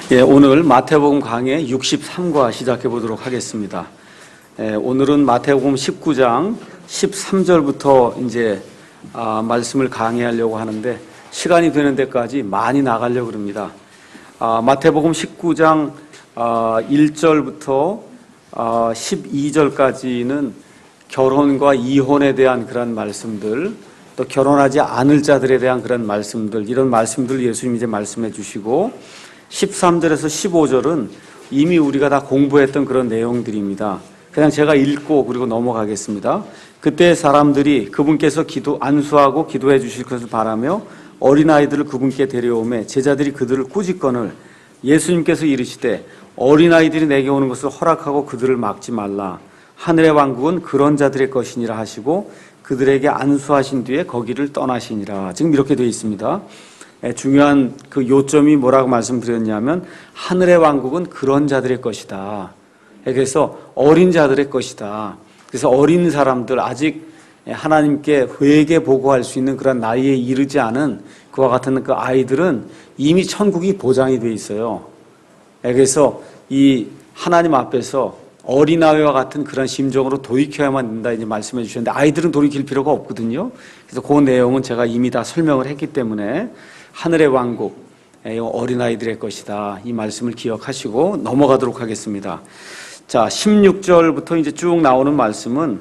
오늘 마태복음 강의 63과 시작해 보도록 하겠습니다. 오늘은 마태복음 19장 13절부터 이제 말씀을 강의하려고 하는데 시간이 되는 데까지 많이 나가려고 합니다. 마태복음 19장 1절부터 12절까지는 결혼과 이혼에 대한 그런 말씀들, 또 결혼하지 않을 자들에 대한 그런 말씀들, 이런 말씀들 예수님이 이제 말씀해 주시고 13절에서 15절은 이미 우리가 다 공부했던 그런 내용들입니다. 그냥 제가 읽고 그리고 넘어가겠습니다. 그때 사람들이 그분께서 안수하고 기도해 주실 것을 바라며 어린아이들을 그분께 데려오매 제자들이 그들을 꾸짖거늘 예수님께서 이르시되 어린아이들이 내게 오는 것을 허락하고 그들을 막지 말라. 하늘의 왕국은 그런 자들의 것이니라 하시고 그들에게 안수하신 뒤에 거기를 떠나시니라. 지금 이렇게 되어 있습니다. 중요한 그 요점이 뭐라고 말씀드렸냐면 하늘의 왕국은 그런 자들의 것이다. 그래서 어린 자들의 것이다. 그래서 어린 사람들, 아직 하나님께 회개 보고할 수 있는 그런 나이에 이르지 않은 그와 같은 그 아이들은 이미 천국이 보장이 돼 있어요. 그래서 이 하나님 앞에서 어린아이와 같은 그런 심정으로 돌이켜야만 된다 이제 말씀해 주셨는데 아이들은 돌이킬 필요가 없거든요. 그래서 그 내용은 제가 이미 다 설명을 했기 때문에 하늘의 왕국, 어린아이들의 것이다. 이 말씀을 기억하시고 넘어가도록 하겠습니다. 자, 16절부터 이제 쭉 나오는 말씀은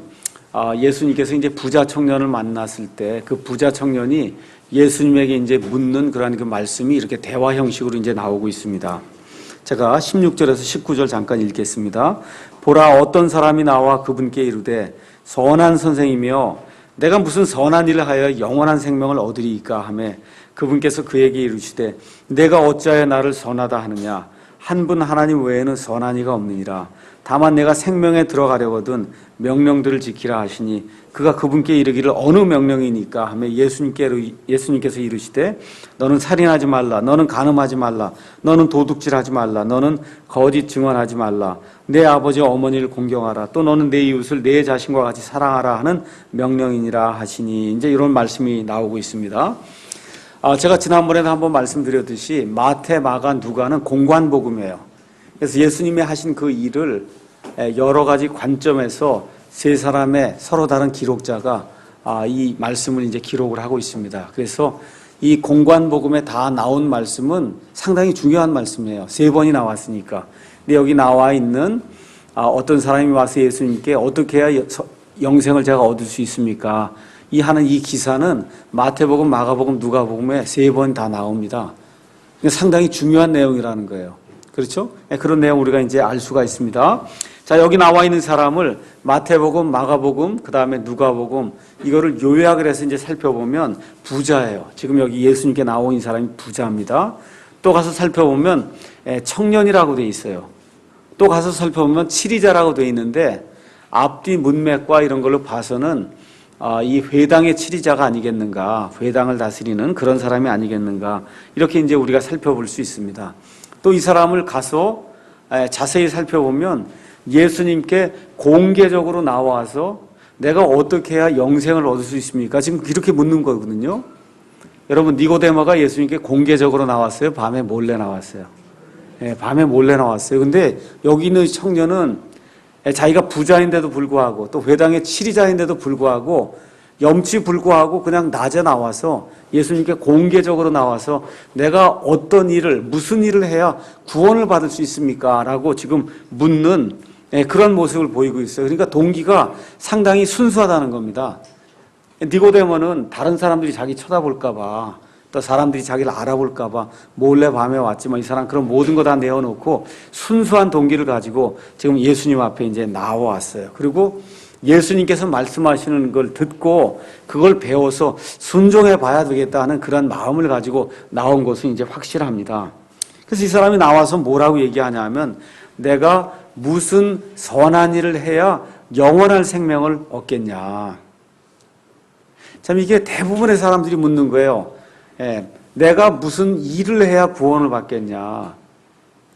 예수님께서 이제 부자 청년을 만났을 때 그 부자 청년이 예수님에게 이제 묻는 그런 그 말씀이 이렇게 대화 형식으로 이제 나오고 있습니다. 제가 16절에서 19절 잠깐 읽겠습니다. 보라, 어떤 사람이 나와 그분께 이르되 선한 선생이며 내가 무슨 선한 일을 하여 영원한 생명을 얻으리이까 하매 그분께서 그에게 이르시되 내가 어찌하여 나를 선하다 하느냐. 한 분 하나님 외에는 선한 이가 없느니라. 다만 내가 생명에 들어가려거든 명령들을 지키라 하시니 그가 그분께 이르기를 어느 명령이니까 하며 예수님께서 이르시되 너는 살인하지 말라. 너는 간음하지 말라. 너는 도둑질하지 말라. 너는 거짓 증언하지 말라. 내 아버지와 어머니를 공경하라. 또 너는 내 이웃을 내 자신과 같이 사랑하라 하는 명령이니라 하시니 이제 이런 말씀이 나오고 있습니다. 제가 지난번에도 한번 말씀드렸듯이 마태, 마가, 누가는 공관복음이에요. 그래서 예수님이 하신 그 일을 여러 가지 관점에서 세 사람의 서로 다른 기록자가 이 말씀을 이제 기록을 하고 있습니다. 그래서 이 공관복음에 다 나온 말씀은 상당히 중요한 말씀이에요. 3번이 나왔으니까. 근데 여기 나와 있는 어떤 사람이 와서 예수님께 어떻게 해야 영생을 제가 얻을 수 있습니까? 하는 이 기사는 마태복음, 마가복음, 누가복음에 3번 다 나옵니다. 상당히 중요한 내용이라는 거예요. 그렇죠? 그런 내용 우리가 이제 알 수가 있습니다. 자, 여기 나와 있는 사람을 마태복음, 마가복음, 그 다음에 누가복음, 이거를 요약을 해서 이제 살펴보면 부자예요. 지금 여기 예수님께 나온 이 사람이 부자입니다. 또 가서 살펴보면 청년이라고 돼 있어요. 또 가서 살펴보면 치리자라고 돼 있는데 앞뒤 문맥과 이런 걸로 봐서는 이 회당의 치리자가 아니겠는가, 회당을 다스리는 그런 사람이 아니겠는가, 이렇게 이제 우리가 살펴볼 수 있습니다. 또 이 사람을 가서 자세히 살펴보면 예수님께 공개적으로 나와서 내가 어떻게 해야 영생을 얻을 수 있습니까? 지금 이렇게 묻는 거거든요. 여러분, 니고데모가 예수님께 공개적으로 나왔어요? 밤에 몰래 나왔어요? 밤에 몰래 나왔어요. 근데 여기 있는 청년은 자기가 부자인데도 불구하고 또 회당의 치리자인데도 불구하고 염치 불구하고 그냥 낮에 나와서 예수님께 공개적으로 나와서 내가 어떤 일을, 무슨 일을 해야 구원을 받을 수 있습니까? 라고 지금 묻는 그런 모습을 보이고 있어요. 그러니까 동기가 상당히 순수하다는 겁니다. 니고데모는 다른 사람들이 자기 쳐다볼까 봐, 또 사람들이 자기를 알아볼까 봐 몰래 밤에 왔지만 이 사람 그런 모든 거 다 내어놓고 순수한 동기를 가지고 지금 예수님 앞에 이제 나와왔어요. 그리고 예수님께서 말씀하시는 걸 듣고 그걸 배워서 순종해 봐야 되겠다 하는 그런 마음을 가지고 나온 것은 이제 확실합니다. 그래서 이 사람이 나와서 뭐라고 얘기하냐면 내가 무슨 선한 일을 해야 영원한 생명을 얻겠냐. 참 이게 대부분의 사람들이 묻는 거예요. 내가 무슨 일을 해야 구원을 받겠냐.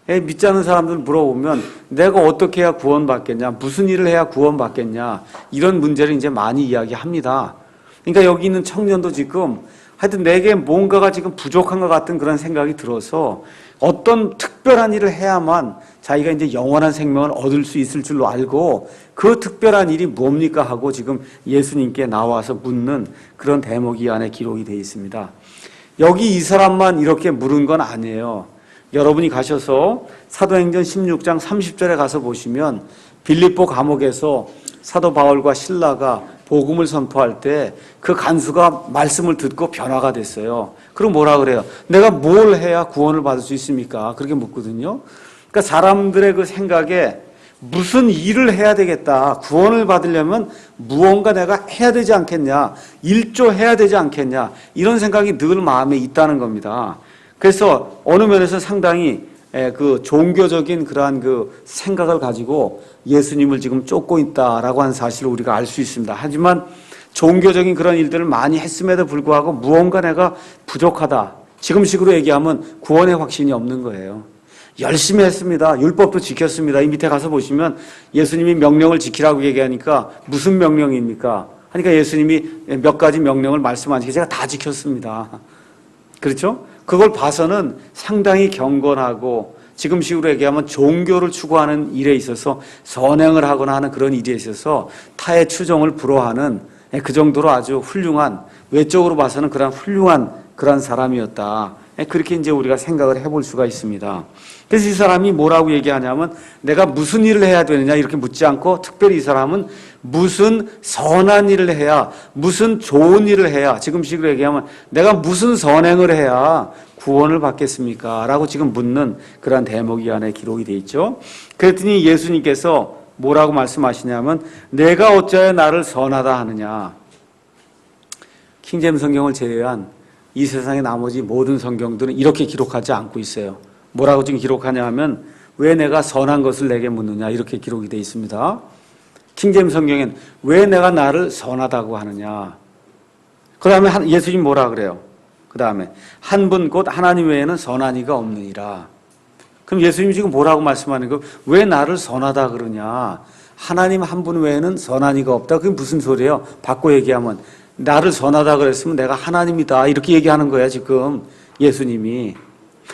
믿지 않는 사람들 물어보면 내가 어떻게 해야 구원받겠냐, 무슨 일을 해야 구원받겠냐, 이런 문제를 이제 많이 이야기합니다. 그러니까 여기 있는 청년도 지금 하여튼 내게 뭔가가 지금 부족한 것 같은 그런 생각이 들어서 어떤 특별한 특별한 일을 해야만 자기가 이제 영원한 생명을 얻을 수 있을 줄로 알고 그 특별한 일이 뭡니까 하고 지금 예수님께 나와서 묻는 그런 대목이 이 안에 기록이 되어 있습니다. 여기 이 사람만 이렇게 물은 건 아니에요. 여러분이 가셔서 사도행전 16장 30절에 가서 보시면 빌립보 감옥에서 사도 바울과 실라가 복음을 선포할 때 그 간수가 말씀을 듣고 변화가 됐어요. 그럼 뭐라 그래요? 내가 뭘 해야 구원을 받을 수 있습니까? 그렇게 묻거든요. 그러니까 사람들의 그 생각에 무슨 일을 해야 되겠다. 구원을 받으려면 무언가 내가 해야 되지 않겠냐. 일조해야 되지 않겠냐. 이런 생각이 늘 마음에 있다는 겁니다. 그래서 어느 면에서 상당히 그 종교적인 그러한 그 생각을 가지고 예수님을 지금 쫓고 있다라고 하는 사실을 우리가 알 수 있습니다. 하지만 종교적인 그런 일들을 많이 했음에도 불구하고 무언가 내가 부족하다. 지금식으로 얘기하면 구원의 확신이 없는 거예요. 열심히 했습니다. 율법도 지켰습니다. 이 밑에 가서 보시면 예수님이 명령을 지키라고 얘기하니까 무슨 명령입니까? 하니까 예수님이 몇 가지 명령을 말씀하시니까 제가 다 지켰습니다. 그렇죠? 그걸 봐서는 상당히 경건하고 지금식으로 얘기하면 종교를 추구하는 일에 있어서 선행을 하거나 하는 그런 일에 있어서 타의 추종을 불허하는 그 정도로 아주 훌륭한, 외적으로 봐서는 그런 훌륭한 그런 사람이었다. 그렇게 이제 우리가 생각을 해볼 수가 있습니다. 그래서 이 사람이 뭐라고 얘기하냐면 내가 무슨 일을 해야 되느냐 이렇게 묻지 않고 특별히 이 사람은 무슨 선한 일을 해야, 무슨 좋은 일을 해야, 지금식으로 얘기하면 내가 무슨 선행을 해야 구원을 받겠습니까? 라고 지금 묻는 그런 대목이 안에 기록이 되어 있죠. 그랬더니 예수님께서 뭐라고 말씀하시냐면 내가 어찌하여 나를 선하다 하느냐. 킹제임 성경을 제외한 이 세상의 나머지 모든 성경들은 이렇게 기록하지 않고 있어요. 뭐라고 지금 기록하냐 하면 왜 내가 선한 것을 내게 묻느냐 이렇게 기록이 되어 있습니다. 킹제임 성경엔 왜 내가 나를 선하다고 하느냐. 그 다음에 예수님 뭐라 그래요? 그 다음에 한 분 곧 하나님 외에는 선한 이가 없느니라. 그럼 예수님이 지금 뭐라고 말씀하는 거예요? 왜 나를 선하다 그러냐. 하나님 한 분 외에는 선한 이가 없다. 그게 무슨 소리예요? 바꿔 얘기하면 나를 선하다 그랬으면 내가 하나님이다 이렇게 얘기하는 거야 지금 예수님이.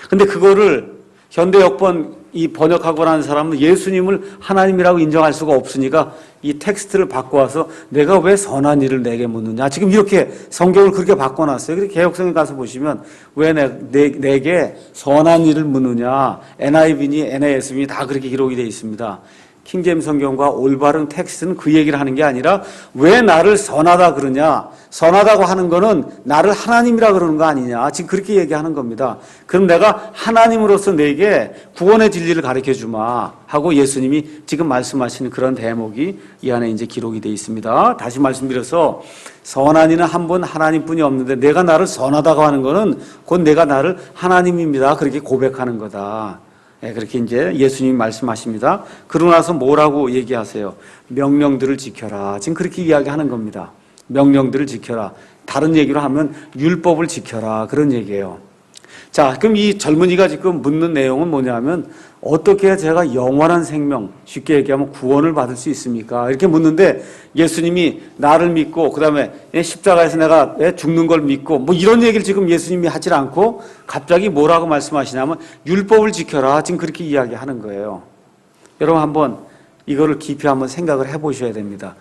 근데 그거를 현대 역번 이 번역하고 나는 사람은 예수님을 하나님이라고 인정할 수가 없으니까 이 텍스트를 바꿔와서 내가 왜 선한 일을 내게 묻느냐. 지금 이렇게 성경을 그렇게 바꿔놨어요. 그래서 개혁성에 가서 보시면 왜 내게 선한 일을 묻느냐. NIV니 NASB니 다 그렇게 기록이 되어 있습니다. 킹제임 성경과 올바른 텍스트는 그 얘기를 하는 게 아니라 왜 나를 선하다 그러냐. 선하다고 하는 거는 나를 하나님이라 그러는 거 아니냐. 지금 그렇게 얘기하는 겁니다. 그럼 내가 하나님으로서 내게 구원의 진리를 가르쳐 주마 하고 예수님이 지금 말씀하시는 그런 대목이 이 안에 이제 기록이 되어 있습니다. 다시 말씀드려서 선한 이는 한 분 하나님뿐이 없는데 내가 나를 선하다고 하는 거는 곧 내가 나를 하나님입니다. 그렇게 고백하는 거다. 그렇게 이제 예수님이 말씀하십니다. 그러고 나서 뭐라고 얘기하세요? 명령들을 지켜라. 지금 그렇게 이야기하는 겁니다. 명령들을 지켜라. 다른 얘기로 하면 율법을 지켜라. 그런 얘기예요. 자, 그럼 이 젊은이가 지금 묻는 내용은 뭐냐면 어떻게 해야 제가 영원한 생명, 쉽게 얘기하면 구원을 받을 수 있습니까? 이렇게 묻는데 예수님이 나를 믿고 그다음에 십자가에서 내가 죽는 걸 믿고 뭐 이런 얘기를 지금 예수님이 하질 않고 갑자기 뭐라고 말씀하시냐면 율법을 지켜라. 지금 그렇게 이야기하는 거예요. 여러분 한번 이거를 깊이 한번 생각을 해보셔야 됩니다.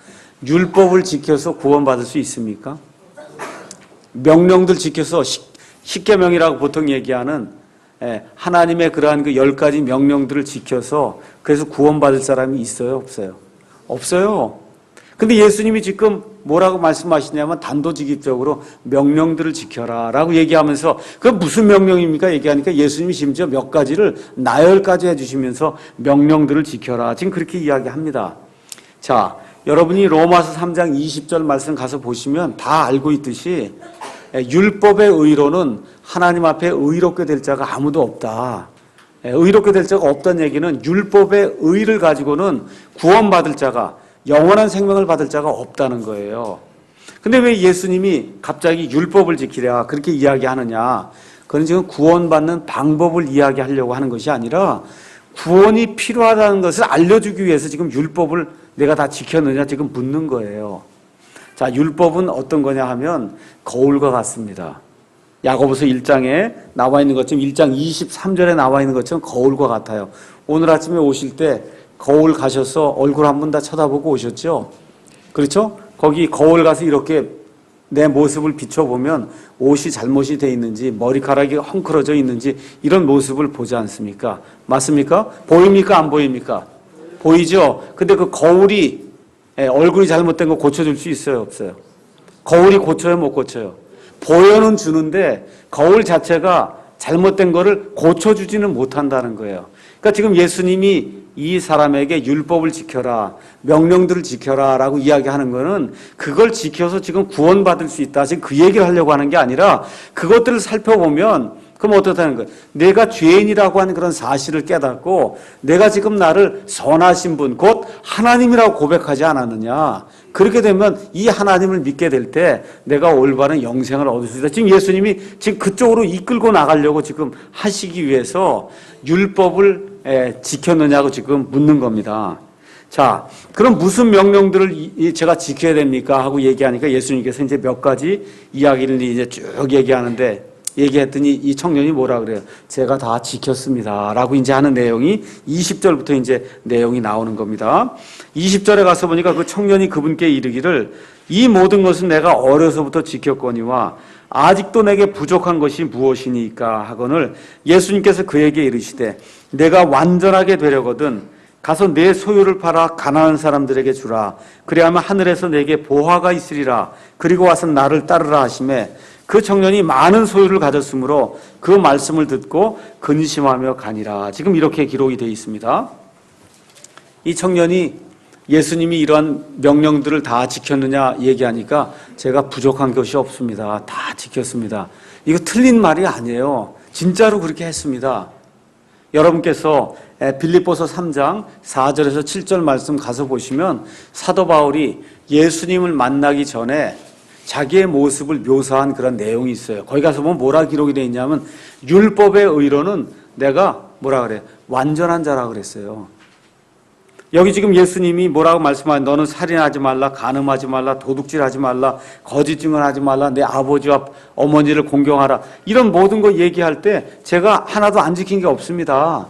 율법을 지켜서 구원받을 수 있습니까? 명령들 지켜서 십계명이라고 보통 얘기하는 하나님의 그러한 그 10가지 명령들을 지켜서 그래서 구원받을 사람이 있어요? 없어요? 없어요. 근데 예수님이 지금 뭐라고 말씀하시냐면 단도직입적으로 명령들을 지켜라 라고 얘기하면서 그 무슨 명령입니까? 얘기하니까 예수님이 심지어 몇 가지를 나열까지 해주시면서 명령들을 지켜라. 지금 그렇게 이야기합니다. 자, 여러분이 로마서 3장 20절 말씀 가서 보시면 다 알고 있듯이 율법의 의로는 하나님 앞에 의롭게 될 자가 아무도 없다. 의롭게 될 자가 없다는 얘기는 율법의 의를 가지고는 구원받을 자가, 영원한 생명을 받을 자가 없다는 거예요. 근데 왜 예수님이 갑자기 율법을 지키랴 그렇게 이야기하느냐. 그건 지금 구원받는 방법을 이야기하려고 하는 것이 아니라 구원이 필요하다는 것을 알려주기 위해서 지금 율법을 내가 다 지켰느냐 지금 묻는 거예요. 자, 율법은 어떤 거냐 하면 거울과 같습니다. 야고보서 1장에 나와 있는 것처럼 1장 23절에 나와 있는 것처럼 거울과 같아요. 오늘 아침에 오실 때 거울 가셔서 얼굴 한 번 다 쳐다보고 오셨죠? 그렇죠? 거기 거울 가서 이렇게 내 모습을 비춰보면 옷이 잘못이 돼 있는지 머리카락이 헝클어져 있는지 이런 모습을 보지 않습니까? 맞습니까? 보입니까? 안 보입니까? 보이죠? 근데 그 거울이 얼굴이 잘못된 거 고쳐줄 수 있어요? 없어요? 거울이 고쳐요? 못 고쳐요? 보여는 주는데 거울 자체가 잘못된 거를 고쳐주지는 못한다는 거예요. 그러니까 지금 예수님이 이 사람에게 율법을 지켜라, 명령들을 지켜라 라고 이야기하는 거는 그걸 지켜서 지금 구원받을 수 있다. 지금 그 얘기를 하려고 하는 게 아니라 그것들을 살펴보면 그럼 어떻다는 거예요? 내가 죄인이라고 하는 그런 사실을 깨닫고 내가 지금 나를 선하신 분, 곧 하나님이라고 고백하지 않았느냐. 그렇게 되면 이 하나님을 믿게 될 때 내가 올바른 영생을 얻을 수 있다. 지금 예수님이 지금 그쪽으로 이끌고 나가려고 지금 하시기 위해서 율법을 지켰느냐고 지금 묻는 겁니다. 자, 그럼 무슨 명령들을 제가 지켜야 됩니까? 하고 얘기하니까 예수님께서 이제 몇 가지 이야기를 이제 쭉 얘기했더니 이 청년이 뭐라 그래요? 제가 다 지켰습니다. 라고 이제 하는 내용이 20절부터 이제 내용이 나오는 겁니다. 20절에 가서 보니까 그 청년이 그분께 이르기를 이 모든 것은 내가 어려서부터 지켰거니와 아직도 내게 부족한 것이 무엇이니까 하거늘 예수님께서 그에게 이르시되 내가 완전하게 되려거든 가서 내 소유를 팔아 가난한 사람들에게 주라. 그리하면 하늘에서 내게 보화가 있으리라. 그리고 와서 나를 따르라 하시매 그 청년이 많은 소유를 가졌으므로 그 말씀을 듣고 근심하며 가니라. 지금 이렇게 기록이 되어 있습니다. 이 청년이 예수님이 이러한 명령들을 다 지켰느냐 얘기하니까 제가 부족한 것이 없습니다. 다 지켰습니다. 이거 틀린 말이 아니에요. 진짜로 그렇게 했습니다. 여러분께서 빌립보서 3장 4절에서 7절 말씀 가서 보시면 사도 바울이 예수님을 만나기 전에 자기의 모습을 묘사한 그런 내용이 있어요. 거기 가서 보면 뭐라 기록이 되어 있냐면 율법의 의로는 내가 뭐라 그래? 완전한 자라 그랬어요. 여기 지금 예수님이 뭐라고 말씀하냐? 너는 살인하지 말라, 간음하지 말라, 도둑질하지 말라, 거짓 증언하지 말라, 내 아버지와 어머니를 공경하라. 이런 모든 거 얘기할 때 제가 하나도 안 지킨 게 없습니다.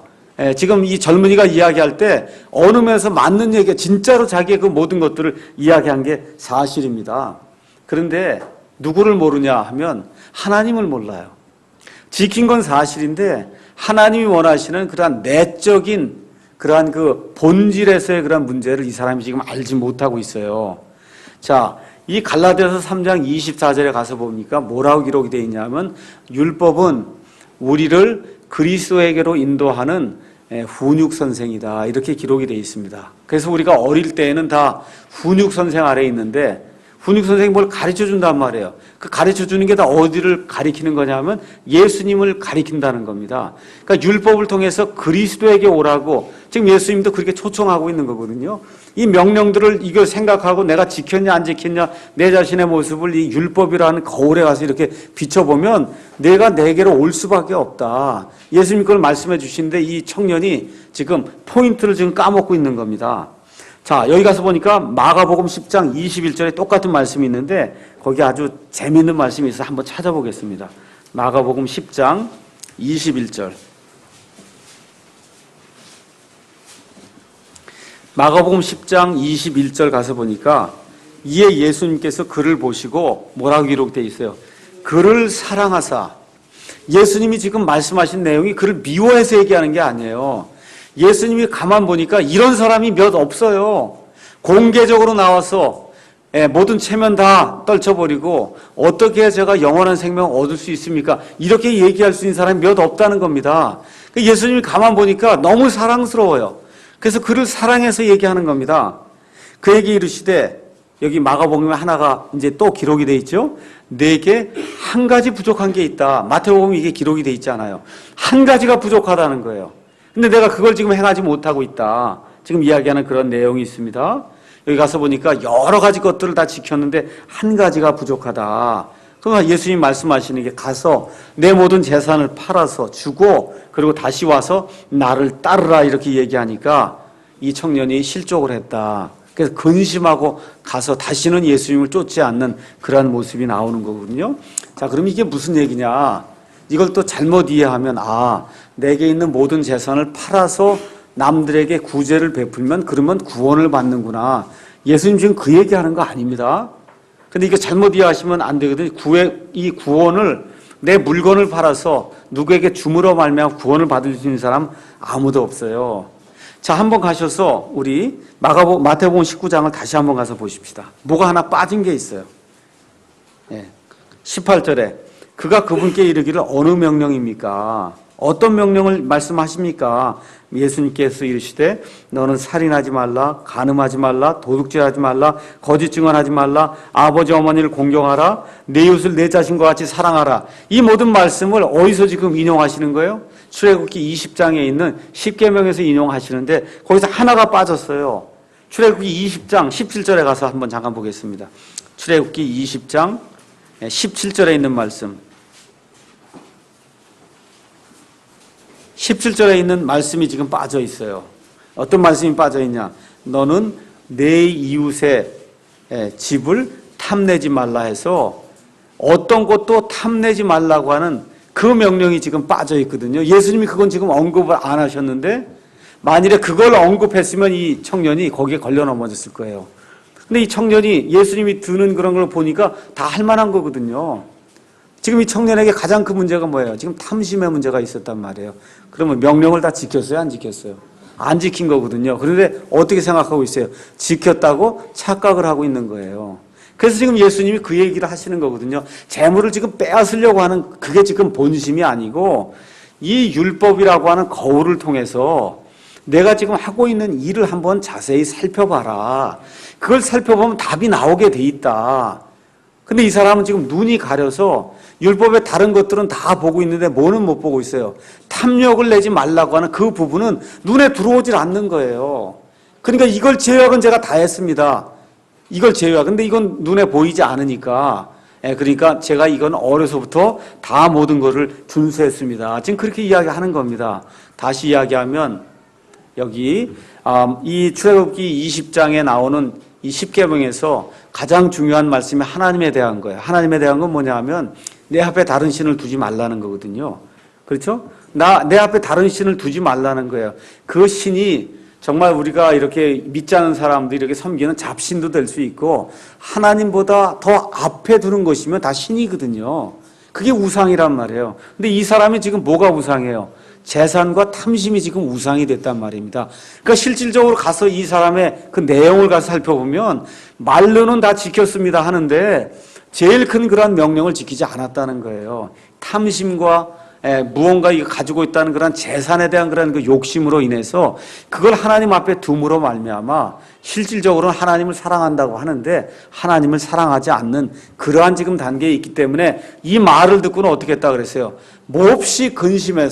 지금 이 젊은이가 이야기할 때 어느 면에서 맞는 얘기가 진짜로 자기의 그 모든 것들을 이야기한 게 사실입니다. 그런데 누구를 모르냐 하면 하나님을 몰라요. 지킨 건 사실인데 하나님이 원하시는 그러한 내적인 그러한 그 본질에서의 그런 문제를 이 사람이 지금 알지 못하고 있어요. 자, 이 갈라디아서 3장 24절에 가서 보니까 뭐라고 기록이 되어 있냐면 율법은 우리를 그리스도에게로 인도하는 훈육 선생이다. 이렇게 기록이 되어 있습니다. 그래서 우리가 어릴 때에는 다 훈육 선생 아래에 있는데 훈육 선생이 뭘 가르쳐 준단 말이에요. 그 가르쳐 주는 게 다 어디를 가리키는 거냐면 예수님을 가리킨다는 겁니다. 그러니까 율법을 통해서 그리스도에게 오라고 지금 예수님도 그렇게 초청하고 있는 거거든요. 이 명령들을 이걸 생각하고 내가 지켰냐 안 지켰냐 내 자신의 모습을 이 율법이라는 거울에 가서 이렇게 비춰보면 내가 내게로 올 수밖에 없다. 예수님 그걸 말씀해 주시는데 이 청년이 지금 포인트를 지금 까먹고 있는 겁니다. 자, 여기 가서 보니까 마가복음 10장 21절에 똑같은 말씀이 있는데 거기 아주 재미있는 말씀이 있어서 한번 찾아보겠습니다. 마가복음 10장 21절. 마가복음 10장 21절 가서 보니까 이에 예수님께서 그를 보시고 뭐라고 기록되어 있어요? 그를 사랑하사. 예수님이 지금 말씀하신 내용이 그를 미워해서 얘기하는 게 아니에요. 예수님이 가만 보니까 이런 사람이 몇 없어요. 공개적으로 나와서 모든 체면 다 떨쳐버리고 어떻게 해야 제가 영원한 생명 얻을 수 있습니까? 이렇게 얘기할 수 있는 사람이 몇 없다는 겁니다. 예수님이 가만 보니까 너무 사랑스러워요. 그래서 그를 사랑해서 얘기하는 겁니다. 그에게 이르시되 여기 마가복음에 하나가 이제 또 기록이 돼 있죠. 내게 한 가지 부족한 게 있다. 마태복음에 이게 기록이 돼 있잖아요. 한 가지가 부족하다는 거예요. 근데 내가 그걸 지금 행하지 못하고 있다. 지금 이야기하는 그런 내용이 있습니다. 여기 가서 보니까 여러 가지 것들을 다 지켰는데 한 가지가 부족하다. 그러나 예수님 말씀하시는 게 가서 내 모든 재산을 팔아서 주고 그리고 다시 와서 나를 따르라 이렇게 얘기하니까 이 청년이 실족을 했다. 그래서 근심하고 가서 다시는 예수님을 쫓지 않는 그러한 모습이 나오는 거거든요. 자, 그럼 이게 무슨 얘기냐? 이걸 또 잘못 이해하면, 내게 있는 모든 재산을 팔아서 남들에게 구제를 베풀면 그러면 구원을 받는구나. 예수님 지금 그 얘기하는 거 아닙니다. 근데 이거 잘못 이해하시면 안 되거든요. 이 구원을, 내 물건을 팔아서 누구에게 줌으로 말미암아 구원을 받을 수 있는 사람 아무도 없어요. 자, 한번 가셔서 우리 마태복음 19장을 다시 한번 가서 보십시다. 뭐가 하나 빠진 게 있어요. 18절에 그가 그분께 이르기를 어느 명령입니까? 어떤 명령을 말씀하십니까? 예수님께서 이르시되 너는 살인하지 말라, 간음하지 말라, 도둑질하지 말라, 거짓 증언하지 말라, 아버지 어머니를 공경하라, 내 이웃을 내 자신과 같이 사랑하라. 이 모든 말씀을 어디서 지금 인용하시는 거예요? 출애굽기 20장에 있는 10계명에서 인용하시는데 거기서 하나가 빠졌어요. 출애굽기 20장 17절에 가서 한번 잠깐 보겠습니다. 출애굽기 20장 17절에 있는 말씀. 17절에 있는 말씀이 지금 빠져 있어요. 어떤 말씀이 빠져 있냐? 너는 내 이웃의 집을 탐내지 말라 해서 어떤 것도 탐내지 말라고 하는 그 명령이 지금 빠져 있거든요. 예수님이 그건 지금 언급을 안 하셨는데 만일에 그걸 언급했으면 이 청년이 거기에 걸려 넘어졌을 거예요. 근데 이 청년이 예수님이 드는 그런 걸 보니까 다 할 만한 거거든요. 지금 이 청년에게 가장 큰 문제가 뭐예요? 지금 탐심의 문제가 있었단 말이에요. 그러면 명령을 다 지켰어요? 안 지켰어요? 안 지킨 거거든요. 그런데 어떻게 생각하고 있어요? 지켰다고 착각을 하고 있는 거예요. 그래서 지금 예수님이 그 얘기를 하시는 거거든요. 재물을 지금 빼앗으려고 하는 그게 지금 본심이 아니고 이 율법이라고 하는 거울을 통해서 내가 지금 하고 있는 일을 한번 자세히 살펴봐라. 그걸 살펴보면 답이 나오게 돼 있다. 근데 이 사람은 지금 눈이 가려서 율법의 다른 것들은 다 보고 있는데 뭐는 못 보고 있어요. 탐욕을 내지 말라고 하는 그 부분은 눈에 들어오질 않는 거예요. 그러니까 이걸 제약은 제가 다 했습니다. 이걸 제외하고. 근데 이건 눈에 보이지 않으니까. 그러니까 제가 이건 어려서부터 다 모든 것을 준수했습니다. 지금 그렇게 이야기하는 겁니다. 다시 이야기하면 여기 이 출애굽기 20장에 나오는 이 10계명에서 가장 중요한 말씀이 하나님에 대한 거예요. 하나님에 대한 건 뭐냐 하면 내 앞에 다른 신을 두지 말라는 거거든요. 그렇죠? 내 앞에 다른 신을 두지 말라는 거예요. 그 신이 정말 우리가 이렇게 믿지 않은 사람들이 이렇게 섬기는 잡신도 될 수 있고 하나님보다 더 앞에 두는 것이면 다 신이거든요. 그게 우상이란 말이에요. 근데 이 사람이 지금 뭐가 우상이에요? 재산과 탐심이 지금 우상이 됐단 말입니다. 그러니까 실질적으로 가서 이 사람의 그 내용을 가서 살펴보면 말로는 다 지켰습니다 하는데 제일 큰 그런 명령을 지키지 않았다는 거예요. 탐심과 무언가 가지고 있다는 그런 재산에 대한 그런 그 욕심으로 인해서 그걸 하나님 앞에 둠으로 말미암아 실질적으로는 하나님을 사랑한다고 하는데 하나님을 사랑하지 않는 그러한 지금 단계에 있기 때문에 이 말을 듣고는 어떻게 했다 그랬어요? 몹시 근심에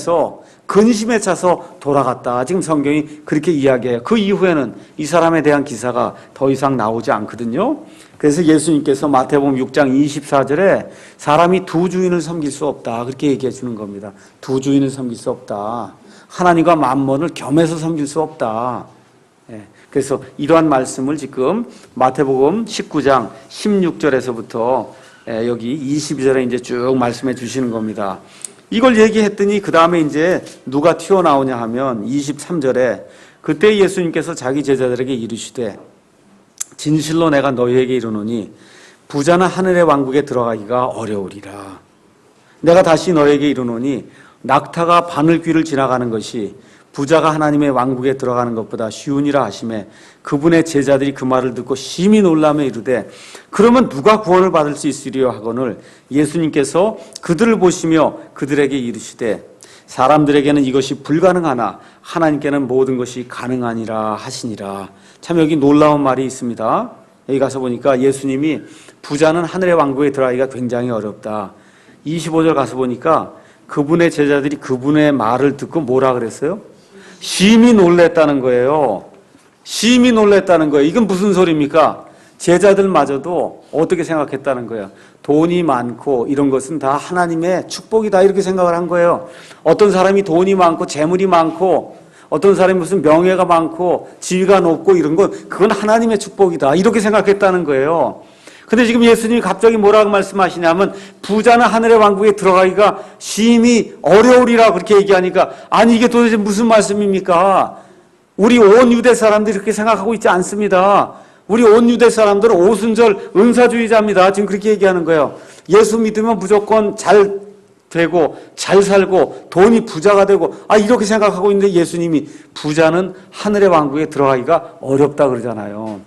차서 돌아갔다. 지금 성경이 그렇게 이야기해요. 그 이후에는 이 사람에 대한 기사가 더 이상 나오지 않거든요. 그래서 예수님께서 마태복음 6장 24절에 사람이 두 주인을 섬길 수 없다. 그렇게 얘기해 주는 겁니다. 두 주인을 섬길 수 없다. 하나님과 만몬을 겸해서 섬길 수 없다. 그래서 이러한 말씀을 지금 마태복음 19장 16절에서부터 여기 22절에 이제 쭉 말씀해 주시는 겁니다. 이걸 얘기했더니 그 다음에 이제 누가 튀어나오냐 하면 23절에 그때 예수님께서 자기 제자들에게 이르시되 진실로 내가 너희에게 이르노니 부자는 하늘의 왕국에 들어가기가 어려우리라. 내가 다시 너희에게 이르노니 낙타가 바늘귀를 지나가는 것이 부자가 하나님의 왕국에 들어가는 것보다 쉬우니라 하시매 그분의 제자들이 그 말을 듣고 심히 놀라며 이르되 그러면 누가 구원을 받을 수 있으리요 하거늘 예수님께서 그들을 보시며 그들에게 이르시되 사람들에게는 이것이 불가능하나 하나님께는 모든 것이 가능하니라 하시니라. 참 여기 놀라운 말이 있습니다. 여기 가서 보니까 예수님이 부자는 하늘의 왕국에 들어가기가 굉장히 어렵다. 25절 가서 보니까 그분의 제자들이 그분의 말을 듣고 뭐라 그랬어요? 심히 놀랬다는 거예요. 심히 놀랬다는 거예요. 이건 무슨 소리입니까? 제자들마저도 어떻게 생각했다는 거예요? 돈이 많고 이런 것은 다 하나님의 축복이다 이렇게 생각을 한 거예요. 어떤 사람이 돈이 많고 재물이 많고 어떤 사람이 무슨 명예가 많고 지위가 높고 이런 건 그건 하나님의 축복이다. 이렇게 생각했다는 거예요. 근데 지금 예수님이 갑자기 뭐라고 말씀하시냐면 부자는 하늘의 왕국에 들어가기가 심히 어려우리라 그렇게 얘기하니까 아니 이게 도대체 무슨 말씀입니까? 우리 온 유대 사람들이 그렇게 생각하고 있지 않습니다. 우리 온 유대 사람들은 오순절 은사주의자입니다. 지금 그렇게 얘기하는 거예요. 예수 믿으면 무조건 잘 되고 잘 살고 돈이 부자가 되고 이렇게 생각하고 있는데 예수님이 부자는 하늘의 왕국에 들어가기가 어렵다 그러잖아요.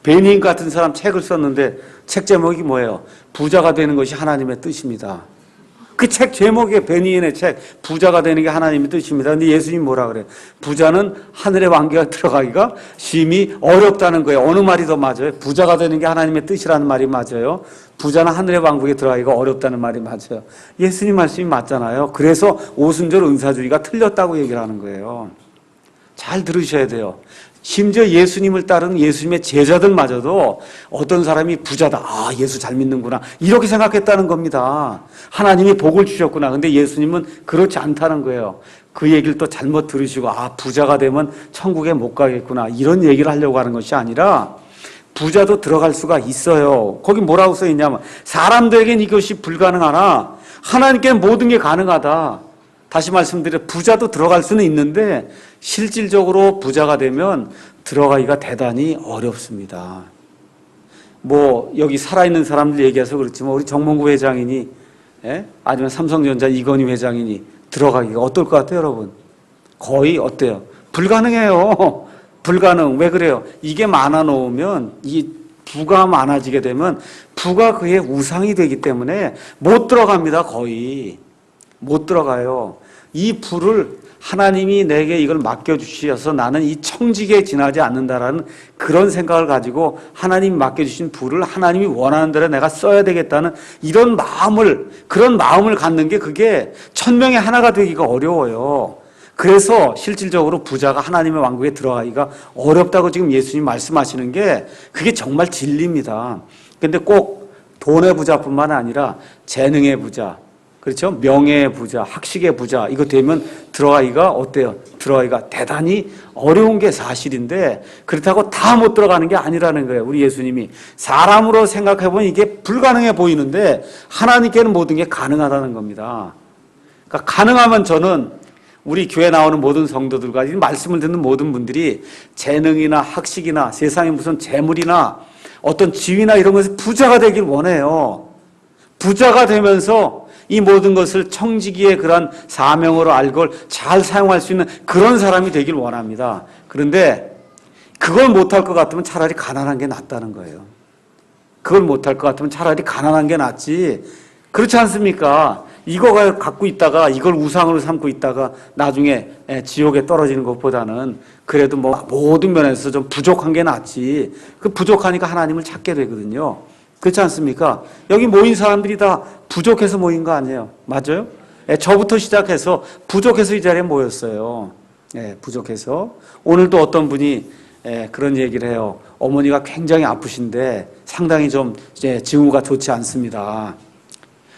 베닌 같은 사람 책을 썼는데 책 제목이 뭐예요? 부자가 되는 것이 하나님의 뜻입니다. 그 책 제목이 베니인의 책 부자가 되는 게 하나님의 뜻입니다. 근데 예수님이 뭐라 그래요? 부자는 하늘의 왕국에 들어가기가 심히 어렵다는 거예요. 어느 말이 더 맞아요? 부자가 되는 게 하나님의 뜻이라는 말이 맞아요? 부자는 하늘의 왕국에 들어가기가 어렵다는 말이 맞아요? 예수님 말씀이 맞잖아요. 그래서 오순절 은사주의가 틀렸다고 얘기를 하는 거예요. 잘 들으셔야 돼요. 심지어 예수님을 따르는 예수님의 제자들마저도 어떤 사람이 부자다. 예수 잘 믿는구나. 이렇게 생각했다는 겁니다. 하나님이 복을 주셨구나. 근데 예수님은 그렇지 않다는 거예요. 그 얘기를 또 잘못 들으시고 부자가 되면 천국에 못 가겠구나. 이런 얘기를 하려고 하는 것이 아니라 부자도 들어갈 수가 있어요. 거기 뭐라고 써 있냐면 사람들에겐 이것이 불가능하나 하나님께는 모든 게 가능하다. 다시 말씀드려 부자도 들어갈 수는 있는데 실질적으로 부자가 되면 들어가기가 대단히 어렵습니다. 여기 살아있는 사람들 얘기해서 그렇지만 우리 정몽구 회장이니 아니면 삼성전자 이건희 회장이니 들어가기가 어떨 것 같아요, 여러분? 거의 어때요? 불가능해요. 불가능. 왜 그래요? 이게 많아 놓으면 이 부가 많아지게 되면 부가 그의 우상이 되기 때문에 못 들어갑니다. 거의. 못 들어가요. 이 부를 하나님이 내게 이걸 맡겨주셔서 나는 이 청지기에 지나지 않는다라는 그런 생각을 가지고 하나님이 맡겨주신 부를 하나님이 원하는 대로 내가 써야 되겠다는 그런 마음을 갖는 게 그게 1000명의 하나가 되기가 어려워요. 그래서 실질적으로 부자가 하나님의 왕국에 들어가기가 어렵다고 지금 예수님 말씀하시는 게 그게 정말 진리입니다. 근데 꼭 돈의 부자뿐만 아니라 재능의 부자, 그렇죠? 명예의 부자, 학식의 부자, 이거 되면 들어가기가 어때요? 들어가기가 대단히 어려운 게 사실인데 그렇다고 다 못 들어가는 게 아니라는 거예요. 우리 예수님이 사람으로 생각해보면 이게 불가능해 보이는데 하나님께는 모든 게 가능하다는 겁니다. 그러니까 가능하면 저는 우리 교회 나오는 모든 성도들과 이 말씀을 듣는 모든 분들이 재능이나 학식이나 세상에 무슨 재물이나 어떤 지위나 이런 것에서 부자가 되길 원해요. 부자가 되면서 이 모든 것을 청지기의 그런 사명으로 알고 잘 사용할 수 있는 그런 사람이 되길 원합니다. 그런데 그걸 못할 것 같으면 차라리 가난한 게 낫다는 거예요. 그걸 못할 것 같으면 차라리 가난한 게 낫지. 그렇지 않습니까? 이거 갖고 있다가 이걸 우상으로 삼고 있다가 나중에 지옥에 떨어지는 것보다는 그래도 모든 면에서 좀 부족한 게 낫지. 그 부족하니까 하나님을 찾게 되거든요. 그렇지 않습니까? 여기 모인 사람들이 다 부족해서 모인 거 아니에요? 맞아요? 저부터 시작해서 부족해서 이 자리에 모였어요. 부족해서. 오늘도 어떤 분이 그런 얘기를 해요. 어머니가 굉장히 아프신데 상당히 좀 징후가 좋지 않습니다.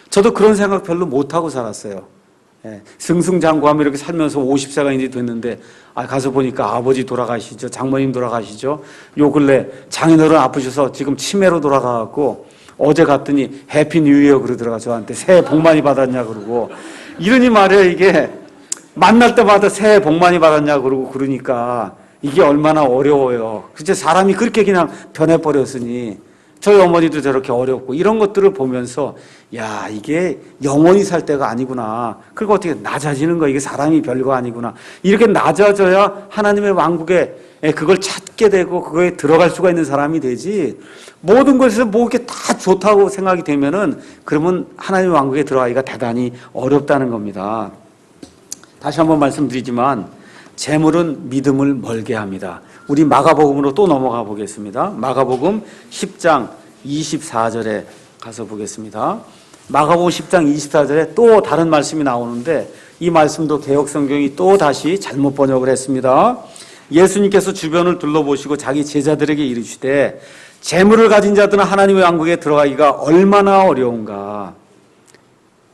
저도 그런 생각 별로 못하고 살았어요. 승승장구하며 이렇게 살면서 50세가 이제 됐는데 가서 보니까 아버지 돌아가시죠. 장모님 돌아가시죠. 요 근래 장인어른 아프셔서 지금 치매로 돌아가갖고 어제 갔더니 해피 뉴 이어 그러더라고요. 저한테 새해 복 많이 받았냐 그러고 이러니 말이에요. 이게 만날 때마다 새해 복 많이 받았냐 그러고 그러니까 이게 얼마나 어려워요. 그치 사람이 그렇게 그냥 변해버렸으니 저희 어머니도 저렇게 어렵고 이런 것들을 보면서 이게 영원히 살 때가 아니구나. 그리고 어떻게 낮아지는 거 이게 사람이 별거 아니구나. 이렇게 낮아져야 하나님의 왕국에 그걸 찾게 되고 그거에 들어갈 수가 있는 사람이 되지. 모든 것에서 이렇게 다 좋다고 생각이 되면은 그러면 하나님의 왕국에 들어가기가 대단히 어렵다는 겁니다. 다시 한번 말씀드리지만 재물은 믿음을 멀게 합니다. 우리 마가복음으로 또 넘어가 보겠습니다. 마가복음 10장 24절에 가서 보겠습니다. 마가복음 10장 24절에 또 다른 말씀이 나오는데 이 말씀도 개역성경이 또 다시 잘못 번역을 했습니다. 예수님께서 주변을 둘러보시고 자기 제자들에게 이르시되 재물을 가진 자들은 하나님의 왕국에 들어가기가 얼마나 어려운가.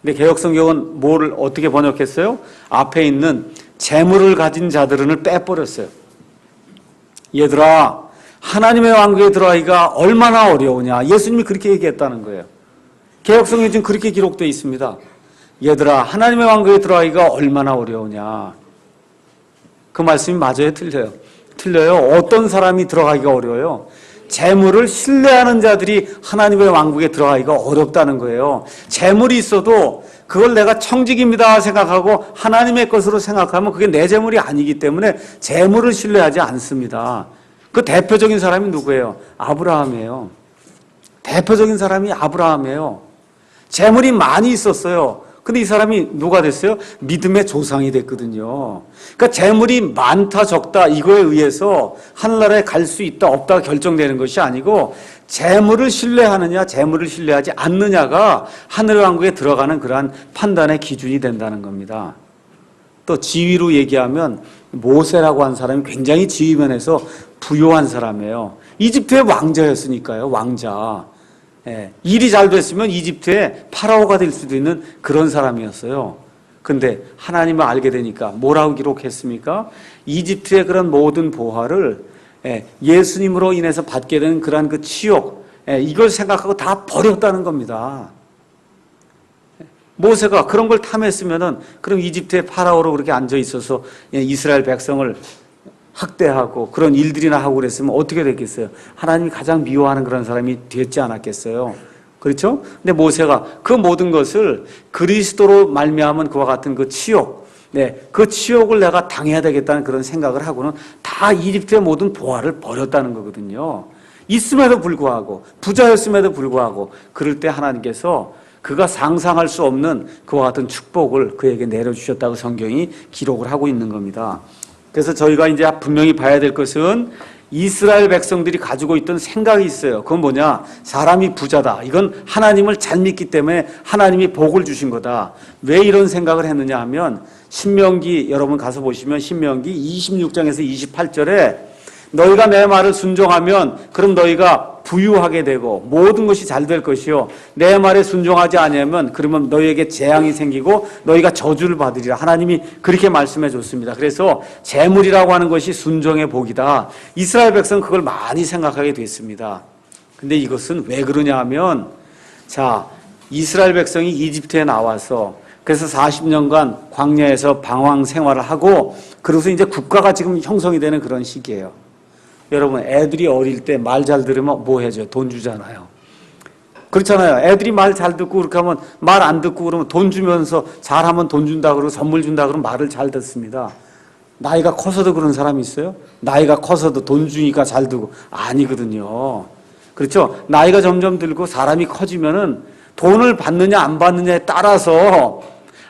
근데 개역성경은 뭐를 어떻게 번역했어요? 앞에 있는 재물을 가진 자들을 빼버렸어요. 얘들아, 하나님의 왕국에 들어가기가 얼마나 어려우냐. 예수님이 그렇게 얘기했다는 거예요. 개혁성경에 지금 그렇게 기록되어 있습니다. 얘들아, 하나님의 왕국에 들어가기가 얼마나 어려우냐. 그 말씀이 맞아요, 틀려요? 틀려요. 어떤 사람이 들어가기가 어려워요? 재물을 신뢰하는 자들이 하나님의 왕국에 들어가기가 어렵다는 거예요. 재물이 있어도 그걸 내가 청직입니다 생각하고 하나님의 것으로 생각하면 그게 내 재물이 아니기 때문에 재물을 신뢰하지 않습니다. 그 대표적인 사람이 누구예요? 아브라함이에요. 대표적인 사람이 아브라함이에요. 재물이 많이 있었어요. 근데 이 사람이 누가 됐어요? 믿음의 조상이 됐거든요. 그러니까 재물이 많다 적다 이거에 의해서 하늘나라에 갈 수 있다 없다 결정되는 것이 아니고 재물을 신뢰하느냐 재물을 신뢰하지 않느냐가 하늘 왕국에 들어가는 그러한 판단의 기준이 된다는 겁니다. 또 지위로 얘기하면 모세라고 한 사람이 굉장히 지위 면에서 부유한 사람이에요. 이집트의 왕자였으니까요. 왕자. 예, 일이 잘 됐으면 이집트의 파라오가 될 수도 있는 그런 사람이었어요. 근데 하나님을 알게 되니까 뭐라고 기록했습니까? 이집트의 그런 모든 보화를 예수님으로 인해서 받게 되는 그러한 그 치욕, 이걸 생각하고 다 버렸다는 겁니다. 모세가 그런 걸 탐했으면은 그럼 이집트의 파라오로 그렇게 앉아 있어서 이스라엘 백성을 학대하고 그런 일들이나 하고 그랬으면 어떻게 됐겠어요? 하나님이 가장 미워하는 그런 사람이 됐지 않았겠어요? 그렇죠? 근데 모세가 그 모든 것을 그리스도로 말미암은 그와 같은 그 치욕, 그 치욕을 내가 당해야 되겠다는 그런 생각을 하고는 다 이집트의 모든 보화를 버렸다는 거거든요. 있음에도 불구하고 부자였음에도 불구하고 그럴 때 하나님께서 그가 상상할 수 없는 그와 같은 축복을 그에게 내려주셨다고 성경이 기록을 하고 있는 겁니다. 그래서 저희가 이제 분명히 봐야 될 것은 이스라엘 백성들이 가지고 있던 생각이 있어요. 그건 뭐냐? 사람이 부자다. 이건 하나님을 잘 믿기 때문에 하나님이 복을 주신 거다. 왜 이런 생각을 했느냐 하면 신명기 여러분 가서 보시면 신명기 26장에서 28절에 너희가 내 말을 순종하면 그럼 너희가 부유하게 되고 모든 것이 잘 될 것이요 내 말에 순종하지 아니하면 그러면 너희에게 재앙이 생기고 너희가 저주를 받으리라. 하나님이 그렇게 말씀해 줬습니다. 그래서 재물이라고 하는 것이 순종의 복이다. 이스라엘 백성은 그걸 많이 생각하게 됐습니다. 근데 이것은 왜 그러냐 하면 자, 이스라엘 백성이 이집트에 나와서 그래서 40년간 광야에서 방황 생활을 하고 그래서 이제 국가가 지금 형성이 되는 그런 시기예요. 여러분 애들이 어릴 때 말 잘 들으면 뭐 해줘요? 돈 주잖아요. 그렇잖아요. 애들이 말 잘 듣고 그렇게 하면 말 안 듣고 그러면 돈 주면서 잘하면 돈 준다 그러고 선물 준다 그러면 말을 잘 듣습니다. 나이가 커서도 그런 사람이 있어요? 나이가 커서도 돈 주니까 잘 듣고 아니거든요. 그렇죠? 나이가 점점 들고 사람이 커지면은 돈을 받느냐 안 받느냐에 따라서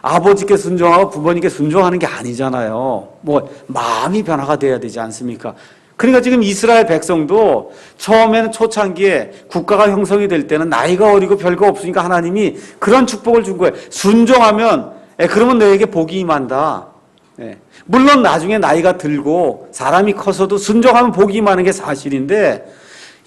아버지께 순종하고 부모님께 순종하는 게 아니잖아요. 뭐 마음이 변화가 돼야 되지 않습니까? 그러니까 지금 이스라엘 백성도 처음에는 초창기에 국가가 형성이 될 때는 나이가 어리고 별거 없으니까 하나님이 그런 축복을 준 거예요. 순종하면 그러면 너에게 복이 임한다. 물론 나중에 나이가 들고 사람이 커서도 순종하면 복이 임하는 게 사실인데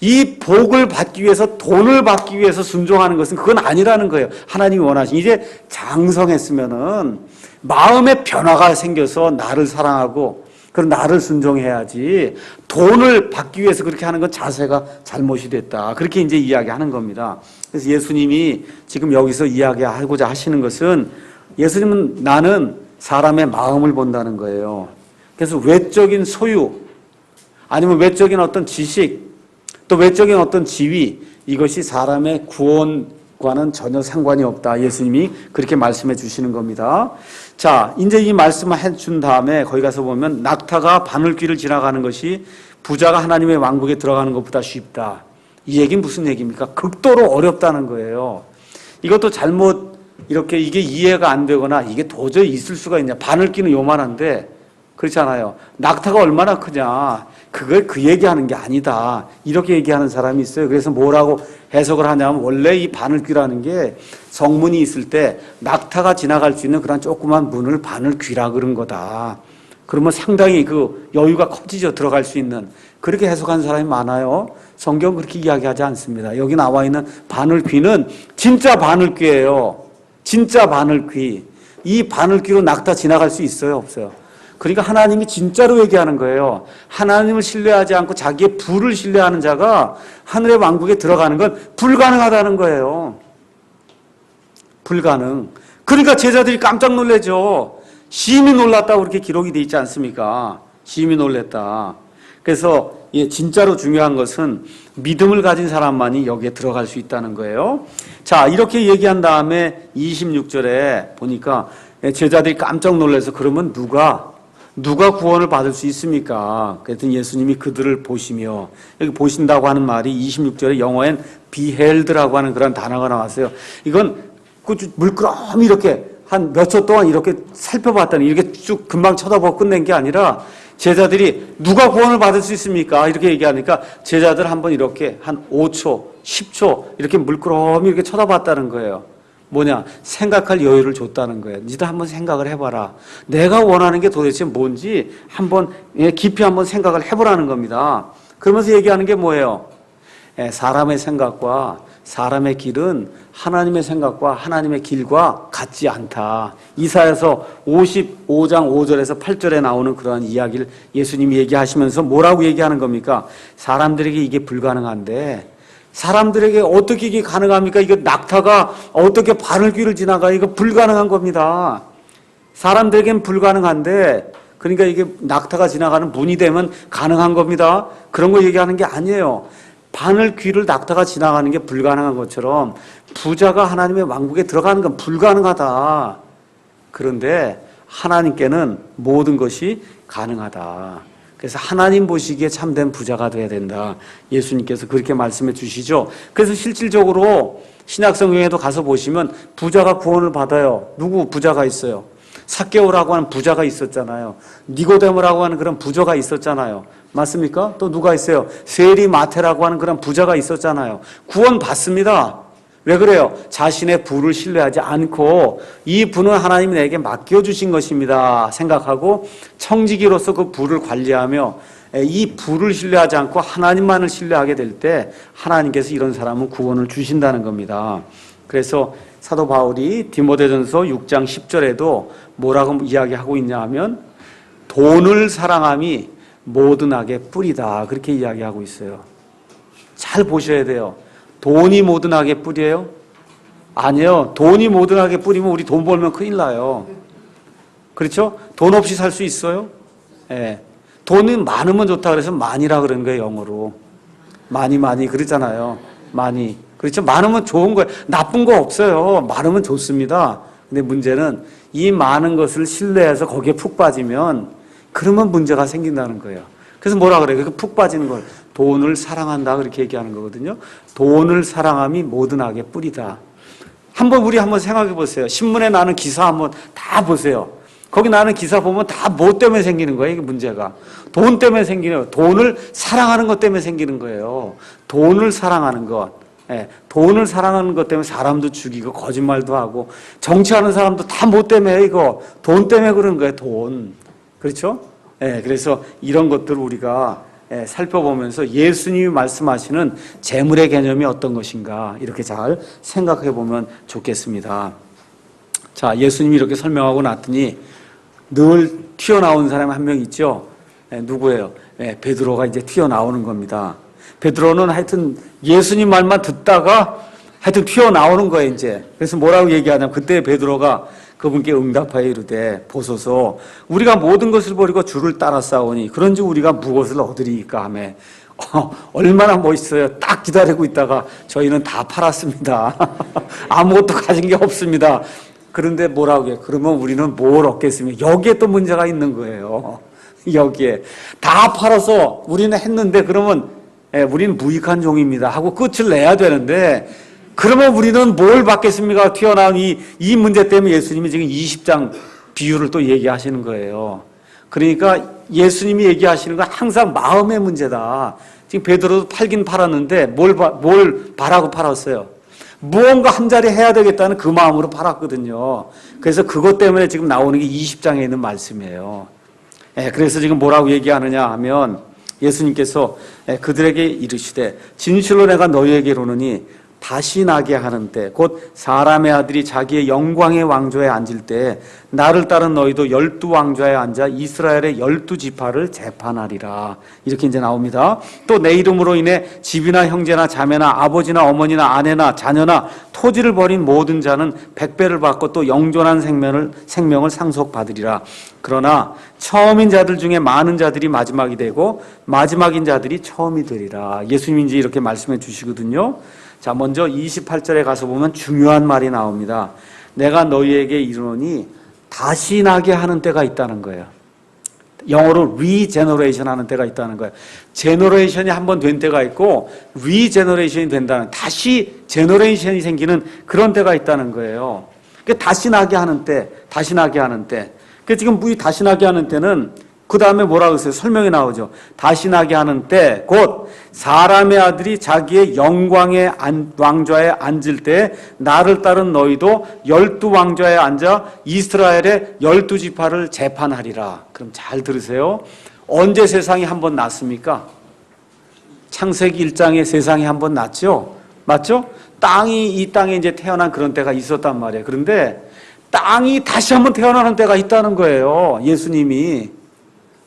이 복을 받기 위해서 돈을 받기 위해서 순종하는 것은 그건 아니라는 거예요. 하나님이 원하신 이제 장성했으면은 마음의 변화가 생겨서 나를 사랑하고 그럼 나를 순종해야지 돈을 받기 위해서 그렇게 하는 건 자세가 잘못이 됐다. 그렇게 이제 이야기하는 겁니다. 그래서 예수님이 지금 여기서 이야기하고자 하시는 것은 예수님은 나는 사람의 마음을 본다는 거예요. 그래서 외적인 소유 아니면 외적인 어떤 지식 또 외적인 어떤 지위 이것이 사람의 구원과는 전혀 상관이 없다. 예수님이 그렇게 말씀해 주시는 겁니다. 자, 이제 이 말씀을 해준 다음에 거기 가서 보면 낙타가 바늘귀를 지나가는 것이 부자가 하나님의 왕국에 들어가는 것보다 쉽다. 이 얘기는 무슨 얘기입니까? 극도로 어렵다는 거예요. 이것도 잘못 이렇게 이게 이해가 안 되거나 이게 도저히 있을 수가 있냐. 바늘귀는 요만한데 그렇잖아요. 낙타가 얼마나 크냐. 그걸 그 얘기하는 게 아니다. 이렇게 얘기하는 사람이 있어요. 그래서 뭐라고 해석을 하냐면 원래 이 바늘귀라는 게 성문이 있을 때 낙타가 지나갈 수 있는 그런 조그만 문을 바늘귀라 그런 거다. 그러면 상당히 그 여유가 커지죠. 들어갈 수 있는. 그렇게 해석한 사람이 많아요. 성경 그렇게 이야기하지 않습니다. 여기 나와 있는 바늘귀는 진짜 바늘귀예요. 진짜 바늘귀. 이 바늘귀로 낙타 지나갈 수 있어요? 없어요? 그러니까 하나님이 진짜로 얘기하는 거예요. 하나님을 신뢰하지 않고 자기의 부를 신뢰하는 자가 하늘의 왕국에 들어가는 건 불가능하다는 거예요. 불가능. 그러니까 제자들이 깜짝 놀라죠. 심히 놀랐다고 그렇게 기록이 돼 있지 않습니까? 심히 놀랐다. 그래서 진짜로 중요한 것은 믿음을 가진 사람만이 여기에 들어갈 수 있다는 거예요. 자, 이렇게 얘기한 다음에 26절에 보니까 제자들이 깜짝 놀라서 그러면 누가 구원을 받을 수 있습니까? 그랬더니 예수님이 그들을 보시며, 여기 보신다고 하는 말이 26절에 영어엔 beheld라고 하는 그런 단어가 나왔어요. 이건 물끄러미 이렇게 한 몇 초 동안 이렇게 살펴봤더니 이렇게 쭉 금방 쳐다보고 끝낸 게 아니라 제자들이 누가 구원을 받을 수 있습니까? 이렇게 얘기하니까 제자들 한번 이렇게 한 5초, 10초 이렇게 물끄러미 이렇게 쳐다봤다는 거예요. 뭐냐? 생각할 여유를 줬다는 거예요. 니들 한번 생각을 해봐라. 내가 원하는 게 도대체 뭔지 한번 깊이 한번 생각을 해보라는 겁니다. 그러면서 얘기하는 게 뭐예요? 사람의 생각과 사람의 길은 하나님의 생각과 하나님의 길과 같지 않다. 이사야서 55장 5절에서 8절에 나오는 그러한 이야기를 예수님이 얘기하시면서 뭐라고 얘기하는 겁니까? 사람들에게 이게 불가능한데 사람들에게 어떻게 이게 가능합니까? 이거 낙타가 어떻게 바늘귀를 지나가? 이거 불가능한 겁니다. 사람들에겐 불가능한데 그러니까 이게 낙타가 지나가는 문이 되면 가능한 겁니다. 그런 거 얘기하는 게 아니에요. 바늘귀를 낙타가 지나가는 게 불가능한 것처럼 부자가 하나님의 왕국에 들어가는 건 불가능하다. 그런데 하나님께는 모든 것이 가능하다. 그래서 하나님 보시기에 참된 부자가 돼야 된다. 예수님께서 그렇게 말씀해 주시죠. 그래서 실질적으로 신약성경에도 가서 보시면 부자가 구원을 받아요. 누구 부자가 있어요? 삭개오라고 하는 부자가 있었잖아요. 니고데모라고 하는 그런 부자가 있었잖아요. 맞습니까? 또 누가 있어요? 세리마테라고 하는 그런 부자가 있었잖아요. 구원 받습니다. 왜 그래요? 자신의 부를 신뢰하지 않고 이 부는 하나님이 내게 맡겨주신 것입니다 생각하고 청지기로서 그 부를 관리하며 이 부를 신뢰하지 않고 하나님만을 신뢰하게 될 때 하나님께서 이런 사람은 구원을 주신다는 겁니다. 그래서 사도 바울이 디모데전서 6장 10절에도 뭐라고 이야기하고 있냐 하면 돈을 사랑함이 모든 악의 뿌리다. 그렇게 이야기하고 있어요. 잘 보셔야 돼요. 돈이 모든 악의 뿌리예요? 아니요. 돈이 모든 악의 뿌리면 우리 돈 벌면 큰일 나요. 그렇죠? 돈 없이 살 수 있어요? 예. 돈이 많으면 좋다 그래서 많이라 그러는 거예요, 영어로. 많이 그러잖아요. 많이. 그렇죠? 많으면 좋은 거예요. 나쁜 거 없어요. 많으면 좋습니다. 근데 문제는 이 많은 것을 신뢰해서 거기에 푹 빠지면 그러면 문제가 생긴다는 거예요. 그래서 뭐라 그래요? 그 푹 빠지는 걸 돈을 사랑한다 그렇게 얘기하는 거거든요. 돈을 사랑함이 모든 악의 뿌리다. 우리 한번 생각해 보세요. 신문에 나는 기사 한번 다 보세요. 거기 나는 기사 보면 다 뭐 때문에 생기는 거예요? 이게 문제가. 돈 때문에 생기는 거예요. 돈을 사랑하는 것 때문에 생기는 거예요. 돈을 사랑하는 것. 돈을 사랑하는 것 때문에 사람도 죽이고 거짓말도 하고 정치하는 사람도 다 뭐 때문에 이거 돈 때문에 그런 거예요. 돈. 그렇죠? 그래서 이런 것들을 우리가 살펴보면서 예수님이 말씀하시는 재물의 개념이 어떤 것인가 이렇게 잘 생각해 보면 좋겠습니다. 자, 예수님이 이렇게 설명하고 났더니 늘 튀어나온 사람이 한 명 있죠? 누구예요? 베드로가 이제 튀어나오는 겁니다. 베드로는 하여튼 예수님 말만 듣다가 하여튼 튀어나오는 거예요, 이제. 그래서 뭐라고 얘기하냐면 그때 베드로가 그분께 응답하여 이르되 보소서 우리가 모든 것을 버리고 주를 따라 싸우니 그런지 우리가 무엇을 얻으리이까 하며 얼마나 멋있어요. 딱 기다리고 있다가 저희는 다 팔았습니다. 아무것도 가진 게 없습니다. 그런데 뭐라고 해요? 그러면 우리는 뭘 얻겠습니까? 여기에 또 문제가 있는 거예요. 여기에 다 팔아서 우리는 했는데 그러면 우리는 무익한 종입니다 하고 끝을 내야 되는데 그러면 우리는 뭘 받겠습니까? 튀어나온 이 문제 때문에 예수님이 지금 20장 비유를 또 얘기하시는 거예요. 그러니까 예수님이 얘기하시는 건 항상 마음의 문제다. 지금 베드로도 팔긴 팔았는데 뭘 바라고 팔았어요? 무언가 한 자리 해야 되겠다는 그 마음으로 팔았거든요. 그래서 그것 때문에 지금 나오는 게 20장에 있는 말씀이에요. 그래서 지금 뭐라고 얘기하느냐 하면 예수님께서 그들에게 이르시되 진실로 내가 너희에게 이르노니 다시 나게 하는 때, 곧 사람의 아들이 자기의 영광의 왕좌에 앉을 때 나를 따른 너희도 12왕좌에 앉아 이스라엘의 12지파를 재판하리라. 이렇게 이제 나옵니다. 또 내 이름으로 인해 집이나 형제나 자매나 아버지나 어머니나 아내나 자녀나 토지를 벌인 모든 자는 100배를 받고 또 영존한 생명을 상속받으리라. 그러나 처음인 자들 중에 많은 자들이 마지막이 되고 마지막인 자들이 처음이 되리라. 예수님이 이제 이렇게 말씀해 주시거든요. 자, 먼저 28절에 가서 보면 중요한 말이 나옵니다. 내가 너희에게 이르노니 다시 나게 하는 때가 있다는 거예요. 영어로 리제너레이션 하는 때가 있다는 거예요. 제너레이션이 한 번 된 때가 있고 리제너레이션이 된다는, 다시 제너레이션이 생기는 그런 때가 있다는 거예요. 다시 나게 하는 때, 다시 나게 하는 때. 지금 이 다시 나게 하는 때는 그 다음에 뭐라고 했어요? 설명이 나오죠. 다시 나게 하는 때, 곧 사람의 아들이 자기의 영광의 왕좌에 앉을 때 나를 따른 너희도 12왕좌에 앉아 이스라엘의 12지파를 재판하리라. 그럼 잘 들으세요. 언제 세상이 한번 났습니까? 창세기 1장에 세상이 한번 났죠? 맞죠? 이 땅에 이제 태어난 그런 때가 있었단 말이에요. 그런데 땅이 다시 한번 태어나는 때가 있다는 거예요. 예수님이.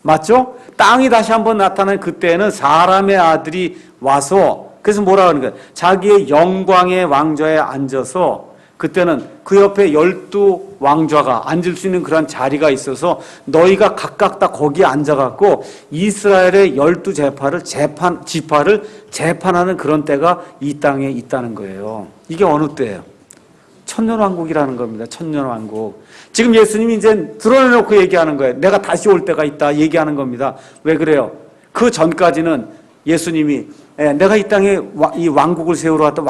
맞죠? 땅이 다시 한번 나타난 그때는 사람의 아들이 와서, 그래서 뭐라 하는 거예요? 자기의 영광의 왕좌에 앉아서, 그때는 그 옆에 12왕좌가 앉을 수 있는 그런 자리가 있어서 너희가 각각 다 거기에 앉아갖고 이스라엘의 12지파를 재판하는 그런 때가 이 땅에 있다는 거예요. 이게 어느 때예요? 천년왕국이라는 겁니다. 천년왕국. 지금 예수님이 이제 드러내놓고 얘기하는 거예요. 내가 다시 올 때가 있다 얘기하는 겁니다. 왜 그래요? 그 전까지는 예수님이 내가 이 땅에 이 왕국을 세우러 왔다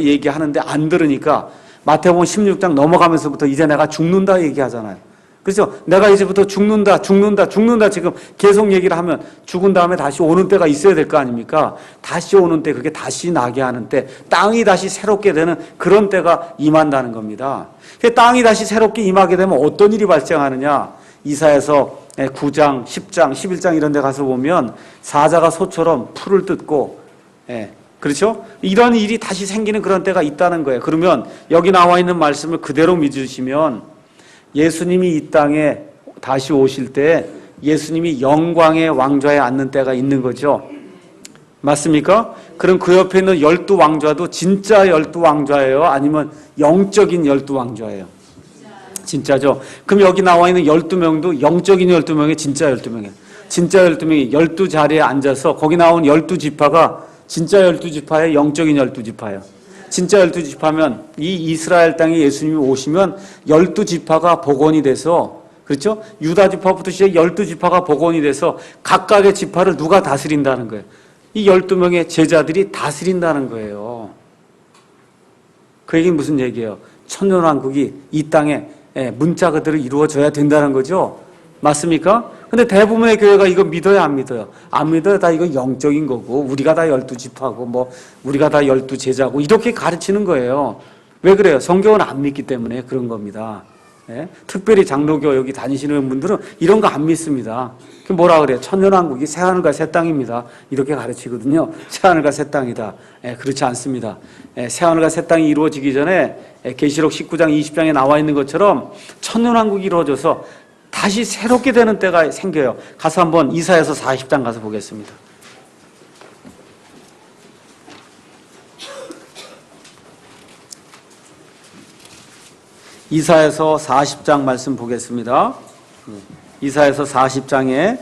얘기하는데 안 들으니까 마태복음 16장 넘어가면서부터 이제 내가 죽는다 얘기하잖아요. 그렇죠? 내가 이제부터 죽는다 지금 계속 얘기를 하면 죽은 다음에 다시 오는 때가 있어야 될 거 아닙니까? 다시 오는 때, 그게 다시 나게 하는 때, 땅이 다시 새롭게 되는 그런 때가 임한다는 겁니다. 땅이 다시 새롭게 임하게 되면 어떤 일이 발생하느냐? 이사야서 9장, 10장, 11장 이런 데 가서 보면 사자가 소처럼 풀을 뜯고, 그렇죠? 이런 일이 다시 생기는 그런 때가 있다는 거예요. 그러면 여기 나와 있는 말씀을 그대로 믿으시면 예수님이 이 땅에 다시 오실 때 예수님이 영광의 왕좌에 앉는 때가 있는 거죠. 맞습니까? 그럼 그 옆에 있는 12왕좌도 진짜 12왕좌예요? 아니면 영적인 12왕좌예요? 진짜죠. 그럼 여기 나와 있는 12명도 영적인 12명이 진짜 12명이에요. 진짜 12명이 12자리에 앉아서 거기 나온 12지파가 진짜 12지파예요? 영적인 12지파예요? 진짜 12지파면 이 이스라엘 땅에 예수님이 오시면 12지파가 복원이 돼서, 그렇죠? 유다 지파부터 시작해 12지파가 복원이 돼서 각각의 지파를 누가 다스린다는 거예요? 이 12명의 제자들이 다스린다는 거예요. 그 얘기는 무슨 얘기예요? 천년왕국이 이 땅에 문자 그대로 이루어져야 된다는 거죠. 맞습니까? 근데 대부분의 교회가 이거 믿어요, 안 믿어요? 안 믿어요. 다 이거 영적인 거고, 우리가 다 12지파고, 우리가 다 12제자고, 이렇게 가르치는 거예요. 왜 그래요? 성경은 안 믿기 때문에 그런 겁니다. 특별히 장로교 여기 다니시는 분들은 이런 거 안 믿습니다. 뭐라 그래요? 천년왕국이 새하늘과 새 땅입니다. 이렇게 가르치거든요. 새하늘과 새 땅이다. 그렇지 않습니다. 새하늘과 새 땅이 이루어지기 전에 계시록 19장 20장에 나와 있는 것처럼 천년왕국이 이루어져서 다시 새롭게 되는 때가 생겨요. 가서 한번 이사야서 40장 가서 보겠습니다. 이사야서 40장 말씀 보겠습니다. 이사야서 40장에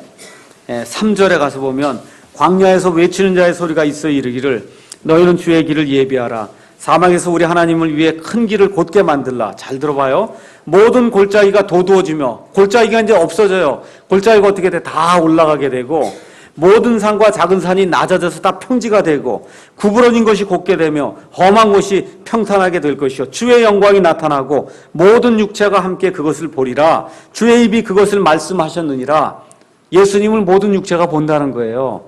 3절에 가서 보면 광야에서 외치는 자의 소리가 있어 이르기를 너희는 주의 길을 예비하라. 사막에서 우리 하나님을 위해 큰 길을 곧게 만들라. 잘 들어봐요. 모든 골짜기가 도두어지며, 골짜기가 이제 없어져요. 골짜기가 어떻게 돼? 다 올라가게 되고, 모든 산과 작은 산이 낮아져서 다 평지가 되고, 구부러진 것이 곧게 되며 험한 곳이 평탄하게 될 것이요 주의 영광이 나타나고 모든 육체가 함께 그것을 보리라. 주의 입이 그것을 말씀하셨느니라. 예수님을 모든 육체가 본다는 거예요.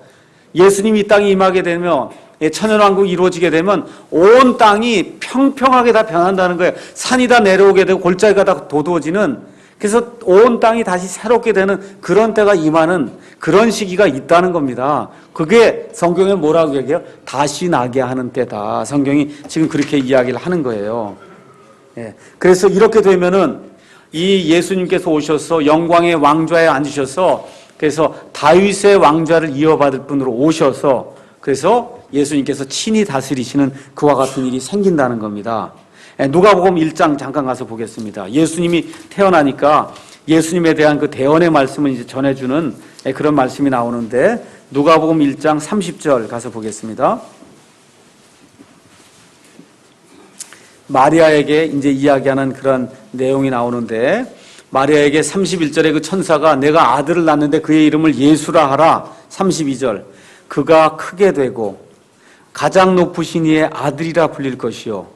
예수님이 이 땅에 임하게 되면, 천연왕국이 이루어지게 되면 온 땅이 평평하게 다 변한다는 거예요. 산이 다 내려오게 되고 골짜기가 다 도두어지는, 그래서 온 땅이 다시 새롭게 되는 그런 때가 임하는 그런 시기가 있다는 겁니다. 그게 성경에 뭐라고 얘기해요? 다시 나게 하는 때다. 성경이 지금 그렇게 이야기를 하는 거예요. 예. 그래서 이렇게 되면은 이 예수님께서 오셔서 영광의 왕좌에 앉으셔서 그래서 다윗의 왕좌를 이어받을 분으로 오셔서 그래서 예수님께서 친히 다스리시는 그와 같은 일이 생긴다는 겁니다. 누가복음 1장 잠깐 가서 보겠습니다. 예수님이 태어나니까 예수님에 대한 그 대언의 말씀을 이제 전해주는 그런 말씀이 나오는데 누가복음 1장 30절 가서 보겠습니다. 마리아에게 이제 이야기하는 그런 내용이 나오는데 마리아에게 31절에 그 천사가 내가 아들을 낳는데 그의 이름을 예수라 하라. 32절 그가 크게 되고 가장 높으신 이의 아들이라 불릴 것이요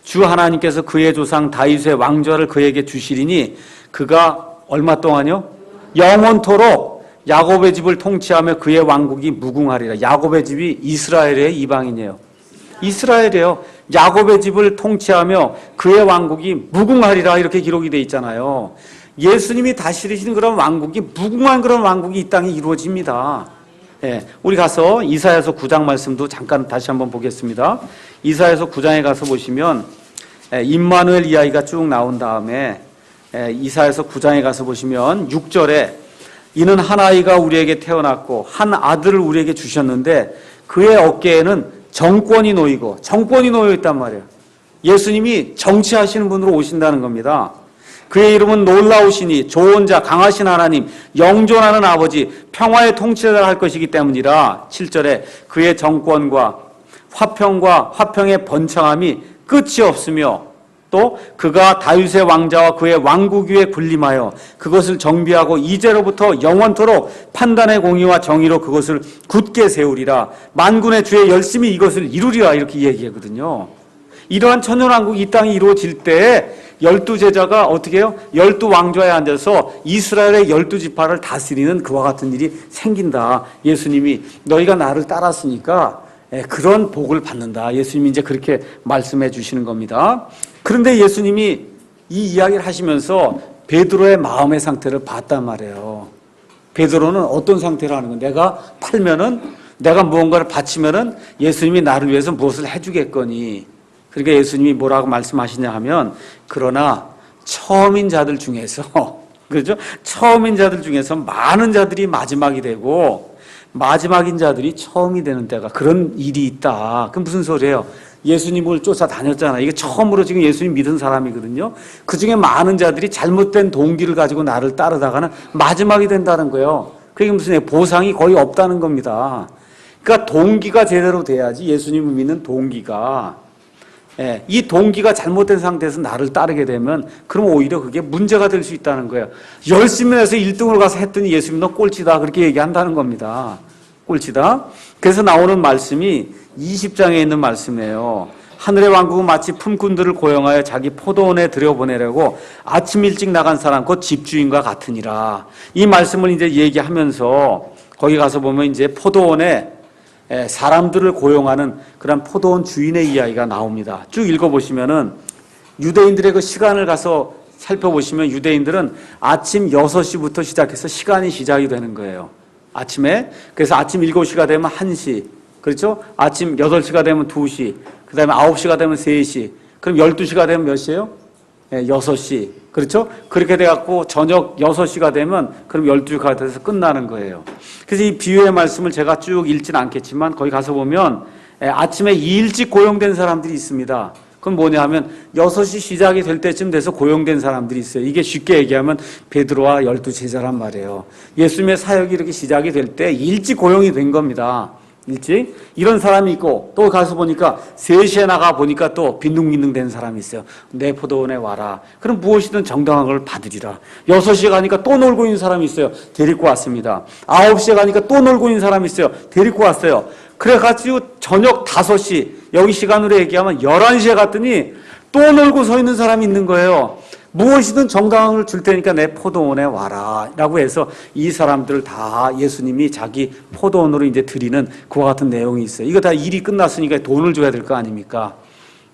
주 하나님께서 그의 조상 다윗의 왕좌를 그에게 주시리니 그가 얼마 동안요? 영원토록 야곱의 집을 통치하며 그의 왕국이 무궁하리라. 야곱의 집이 이스라엘의 이방인이에요. 이스라엘이에요. 야곱의 집을 통치하며 그의 왕국이 무궁하리라 이렇게 기록이 되어 있잖아요. 예수님이 다스리시는 그런 왕국이 무궁한 그런 왕국이 이 땅에 이루어집니다. 예, 우리 가서 이사야서 9장 말씀도 잠깐 다시 한번 보겠습니다. 이사야서 9장에 가서 보시면 임마누엘 이야기가 쭉 나온 다음에 이사야서 9장에 가서 보시면 6절에 이는 한 아이가 우리에게 태어났고 한 아들을 우리에게 주셨는데 그의 어깨에는 정권이 놓여 있단 말이에요. 예수님이 정치하시는 분으로 오신다는 겁니다. 그의 이름은 놀라우시니 좋은 자 강하신 하나님 영존하는 아버지 평화의 통치자가 할 것이기 때문이라. 7절에 그의 정권과 화평의 번창함이 끝이 없으며 또 그가 다윗의 왕자와 그의 왕국 위에 군림하여 그것을 정비하고 이제로부터 영원토록 판단의 공의와 정의로 그것을 굳게 세우리라. 만군의 주의 열심히 이것을 이루리라 이렇게 얘기하거든요. 이러한 천년왕국이 이 땅에 이루어질 때 12제자가 어떻게 해요? 12왕좌에 앉아서 이스라엘의 12지파를 다스리는 그와 같은 일이 생긴다. 예수님이 너희가 나를 따랐으니까 그런 복을 받는다. 예수님이 이제 그렇게 말씀해 주시는 겁니다. 그런데 예수님이 이 이야기를 하시면서 베드로의 마음의 상태를 봤단 말이에요. 베드로는 어떤 상태를 하는 거예요? 내가 팔면은 내가 무언가를 바치면은 예수님이 나를 위해서 무엇을 해주겠거니. 그러니까 예수님이 뭐라고 말씀하시냐 하면 그러나 처음인 자들 중에서 그렇죠? 처음인 자들 중에서 많은 자들이 마지막이 되고 마지막인 자들이 처음이 되는 때가 그런 일이 있다. 그럼 무슨 소리예요? 예수님을 쫓아다녔잖아. 이게 처음으로 지금 예수님 믿은 사람이거든요. 그 중에 많은 자들이 잘못된 동기를 가지고 나를 따르다가는 마지막이 된다는 거예요. 그게 무슨 보상이 거의 없다는 겁니다. 그러니까 동기가 제대로 돼야지 예수님을 믿는 동기가. 이 동기가 잘못된 상태에서 나를 따르게 되면 그럼 오히려 그게 문제가 될 수 있다는 거예요. 열심히 해서 1등으로 가서 했더니 예수님 너 꼴찌다 그렇게 얘기한다는 겁니다. 꼴찌다. 그래서 나오는 말씀이 20장에 있는 말씀이에요. 하늘의 왕국은 마치 품꾼들을 고용하여 자기 포도원에 들여보내려고 아침 일찍 나간 사람 곧 집주인과 같으니라. 이 말씀을 이제 얘기하면서 거기 가서 보면 이제 포도원에 사람들을 고용하는 그런 포도원 주인의 이야기가 나옵니다. 쭉 읽어보시면은 유대인들의 그 시간을 가서 살펴보시면 유대인들은 아침 6시부터 시작해서 시간이 시작이 되는 거예요. 아침에. 그래서 아침 7시가 되면 1시. 그렇죠? 아침 8시가 되면 2시. 그 다음에 9시가 되면 3시. 그럼 12시가 되면 몇 시예요? 6시. 그렇죠? 그렇게 돼갖고 저녁 6시가 되면 그럼 12시가 돼서 끝나는 거예요. 그래서 이 비유의 말씀을 제가 쭉 읽지는 않겠지만 거기 가서 보면 아침에 일찍 고용된 사람들이 있습니다. 그건 뭐냐 하면 6시 시작이 될 때쯤 돼서 고용된 사람들이 있어요. 이게 쉽게 얘기하면 베드로와 12제자란 말이에요. 예수님의 사역이 이렇게 시작이 될 때 일찍 고용이 된 겁니다. 일찍 이런 사람이 있고 또 가서 보니까 3시에 나가 보니까 또 빈둥빈둥 된 사람이 있어요. 내 포도원에 와라. 그럼 무엇이든 정당한 걸 받으리라. 6시에 가니까 또 놀고 있는 사람이 있어요. 데리고 왔습니다. 9시에 가니까 또 놀고 있는 사람이 있어요. 데리고 왔어요. 그래가지고 저녁 5시 여기 시간으로 얘기하면 11시에 갔더니 또 놀고 서 있는 사람이 있는 거예요. 무엇이든 정당한 걸 줄 테니까 내 포도원에 와라 라고 해서 이 사람들을 다 예수님이 자기 포도원으로 이제 드리는 그와 같은 내용이 있어요. 이거 다 일이 끝났으니까 돈을 줘야 될 거 아닙니까?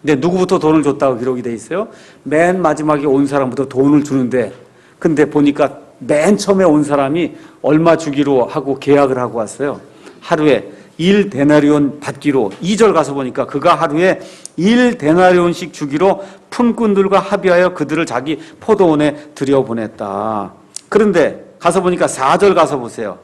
근데 누구부터 돈을 줬다고 기록이 돼 있어요? 맨 마지막에 온 사람부터 돈을 주는데 근데 보니까 맨 처음에 온 사람이 얼마 주기로 하고 계약을 하고 왔어요. 하루에 1데나리온 받기로. 2절 가서 보니까 그가 하루에 1데나리온씩 주기로 품꾼들과 합의하여 그들을 자기 포도원에 들여보냈다. 그런데 가서 보니까 4절 가서 보세요.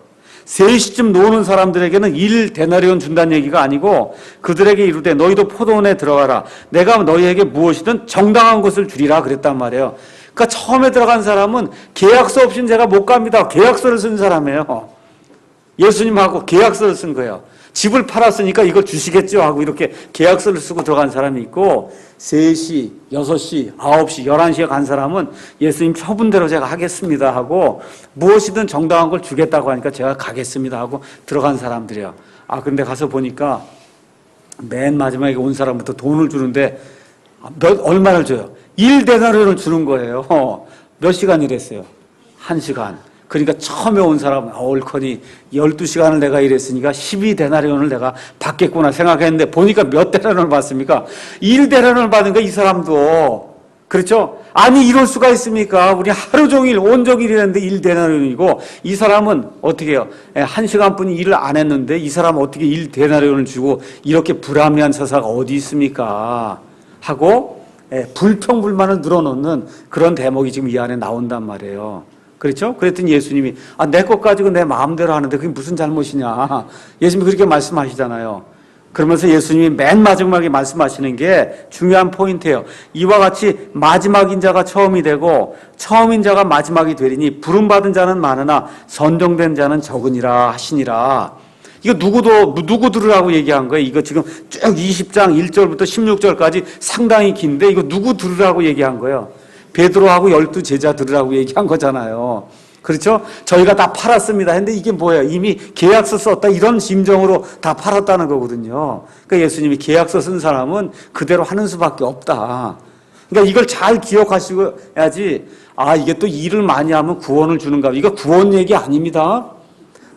3시쯤 노는 사람들에게는 1데나리온 준다는 얘기가 아니고 그들에게 이르되 너희도 포도원에 들어가라. 내가 너희에게 무엇이든 정당한 것을 주리라 그랬단 말이에요. 그러니까 처음에 들어간 사람은 계약서 없이는 제가 못 갑니다. 계약서를 쓴 사람이에요. 예수님하고 계약서를 쓴 거예요. 집을 팔았으니까 이걸 주시겠죠 하고 이렇게 계약서를 쓰고 들어간 사람이 있고 3시, 6시, 9시, 11시에 간 사람은 예수님 처분대로 제가 하겠습니다 하고 무엇이든 정당한 걸 주겠다고 하니까 제가 가겠습니다 하고 들어간 사람들이에요. 그런데 가서 보니까 맨 마지막에 온 사람부터 돈을 주는데 얼마를 줘요? 1데나리온을 주는 거예요. 몇 시간 일했어요? 1시간. 그러니까 처음에 온 사람은 옳거니 12시간을 내가 일했으니까 12데나리온을 내가 받겠구나 생각했는데 보니까 몇 데나리온을 받습니까? 1데나리온을 받으니까 이 사람도 그렇죠? 아니 이럴 수가 있습니까? 우리 하루 종일 온종일 일했는데 1데나리온이고 이 사람은 어떻게 해요? 1시간뿐이 일을 안 했는데 이 사람은 어떻게 1데나리온을 주고 이렇게 불합리한 서사가 어디 있습니까? 하고 불평불만을 늘어놓는 그런 대목이 지금 이 안에 나온단 말이에요. 그렇죠? 그랬더니 예수님이 내 것 가지고 내 마음대로 하는데 그게 무슨 잘못이냐. 예수님이 그렇게 말씀하시잖아요. 그러면서 예수님이 맨 마지막에 말씀하시는 게 중요한 포인트예요. 이와 같이 마지막인 자가 처음이 되고 처음인 자가 마지막이 되리니 부름받은 자는 많으나 선정된 자는 적으니라 하시니라. 이거 누구 들으라고 얘기한 거예요? 이거 지금 쭉 20장 1절부터 16절까지 상당히 긴데 이거 누구 들으라고 얘기한 거예요? 베드로하고 12제자 들으라고 얘기한 거잖아요. 그렇죠? 저희가 다 팔았습니다. 근데 이게 뭐예요? 이미 계약서 썼다 이런 심정으로 다 팔았다는 거거든요. 그러니까 예수님이 계약서 쓴 사람은 그대로 하는 수밖에 없다. 그러니까 이걸 잘 기억하셔야지 이게 또 일을 많이 하면 구원을 주는가. 이거 구원 얘기 아닙니다.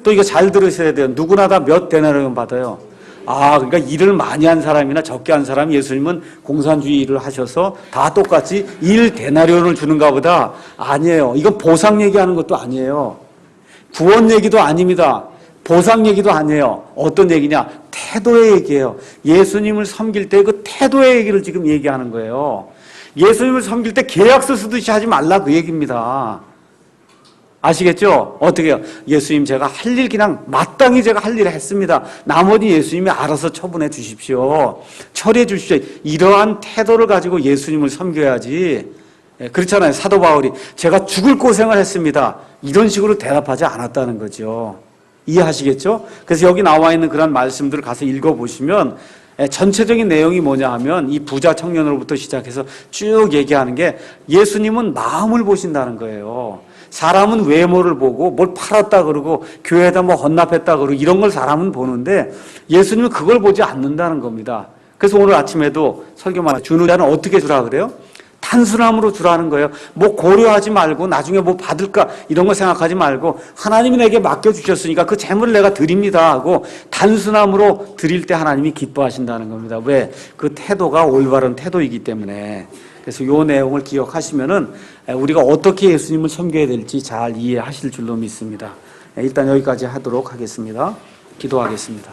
또 이거 잘 들으셔야 돼요. 누구나 다 몇 데나리온 받아요. 그러니까 일을 많이 한 사람이나 적게 한 사람 예수님은 공산주의 일을 하셔서 다 똑같이 1데나리온을 주는가 보다. 아니에요. 이건 보상 얘기하는 것도 아니에요. 구원 얘기도 아닙니다. 보상 얘기도 아니에요. 어떤 얘기냐? 태도의 얘기예요. 예수님을 섬길 때 그 태도의 얘기를 지금 얘기하는 거예요. 예수님을 섬길 때 계약서 쓰듯이 하지 말라 그 얘기입니다. 아시겠죠? 어떻게 해요? 예수님 제가 할 일 그냥 마땅히 제가 할 일을 했습니다. 나머지 예수님이 알아서 처분해 주십시오. 처리해 주십시오. 이러한 태도를 가지고 예수님을 섬겨야지. 그렇잖아요. 사도 바울이 제가 죽을 고생을 했습니다. 이런 식으로 대답하지 않았다는 거죠. 이해하시겠죠? 그래서 여기 나와 있는 그런 말씀들을 가서 읽어보시면 전체적인 내용이 뭐냐 하면 이 부자 청년으로부터 시작해서 쭉 얘기하는 게 예수님은 마음을 보신다는 거예요. 사람은 외모를 보고 뭘 팔았다 그러고 교회에다 뭐 헌납했다 그러고 이런 걸 사람은 보는데 예수님은 그걸 보지 않는다는 겁니다. 그래서 오늘 아침에도 설교만 주는 자는 어떻게 주라 그래요? 단순함으로 주라는 거예요. 뭐 고려하지 말고 나중에 뭐 받을까 이런 거 생각하지 말고 하나님이 내게 맡겨주셨으니까 그 재물을 내가 드립니다 하고 단순함으로 드릴 때 하나님이 기뻐하신다는 겁니다. 왜? 그 태도가 올바른 태도이기 때문에. 그래서 이 내용을 기억하시면은 우리가 어떻게 예수님을 섬겨야 될지 잘 이해하실 줄로 믿습니다. 일단 여기까지 하도록 하겠습니다. 기도하겠습니다.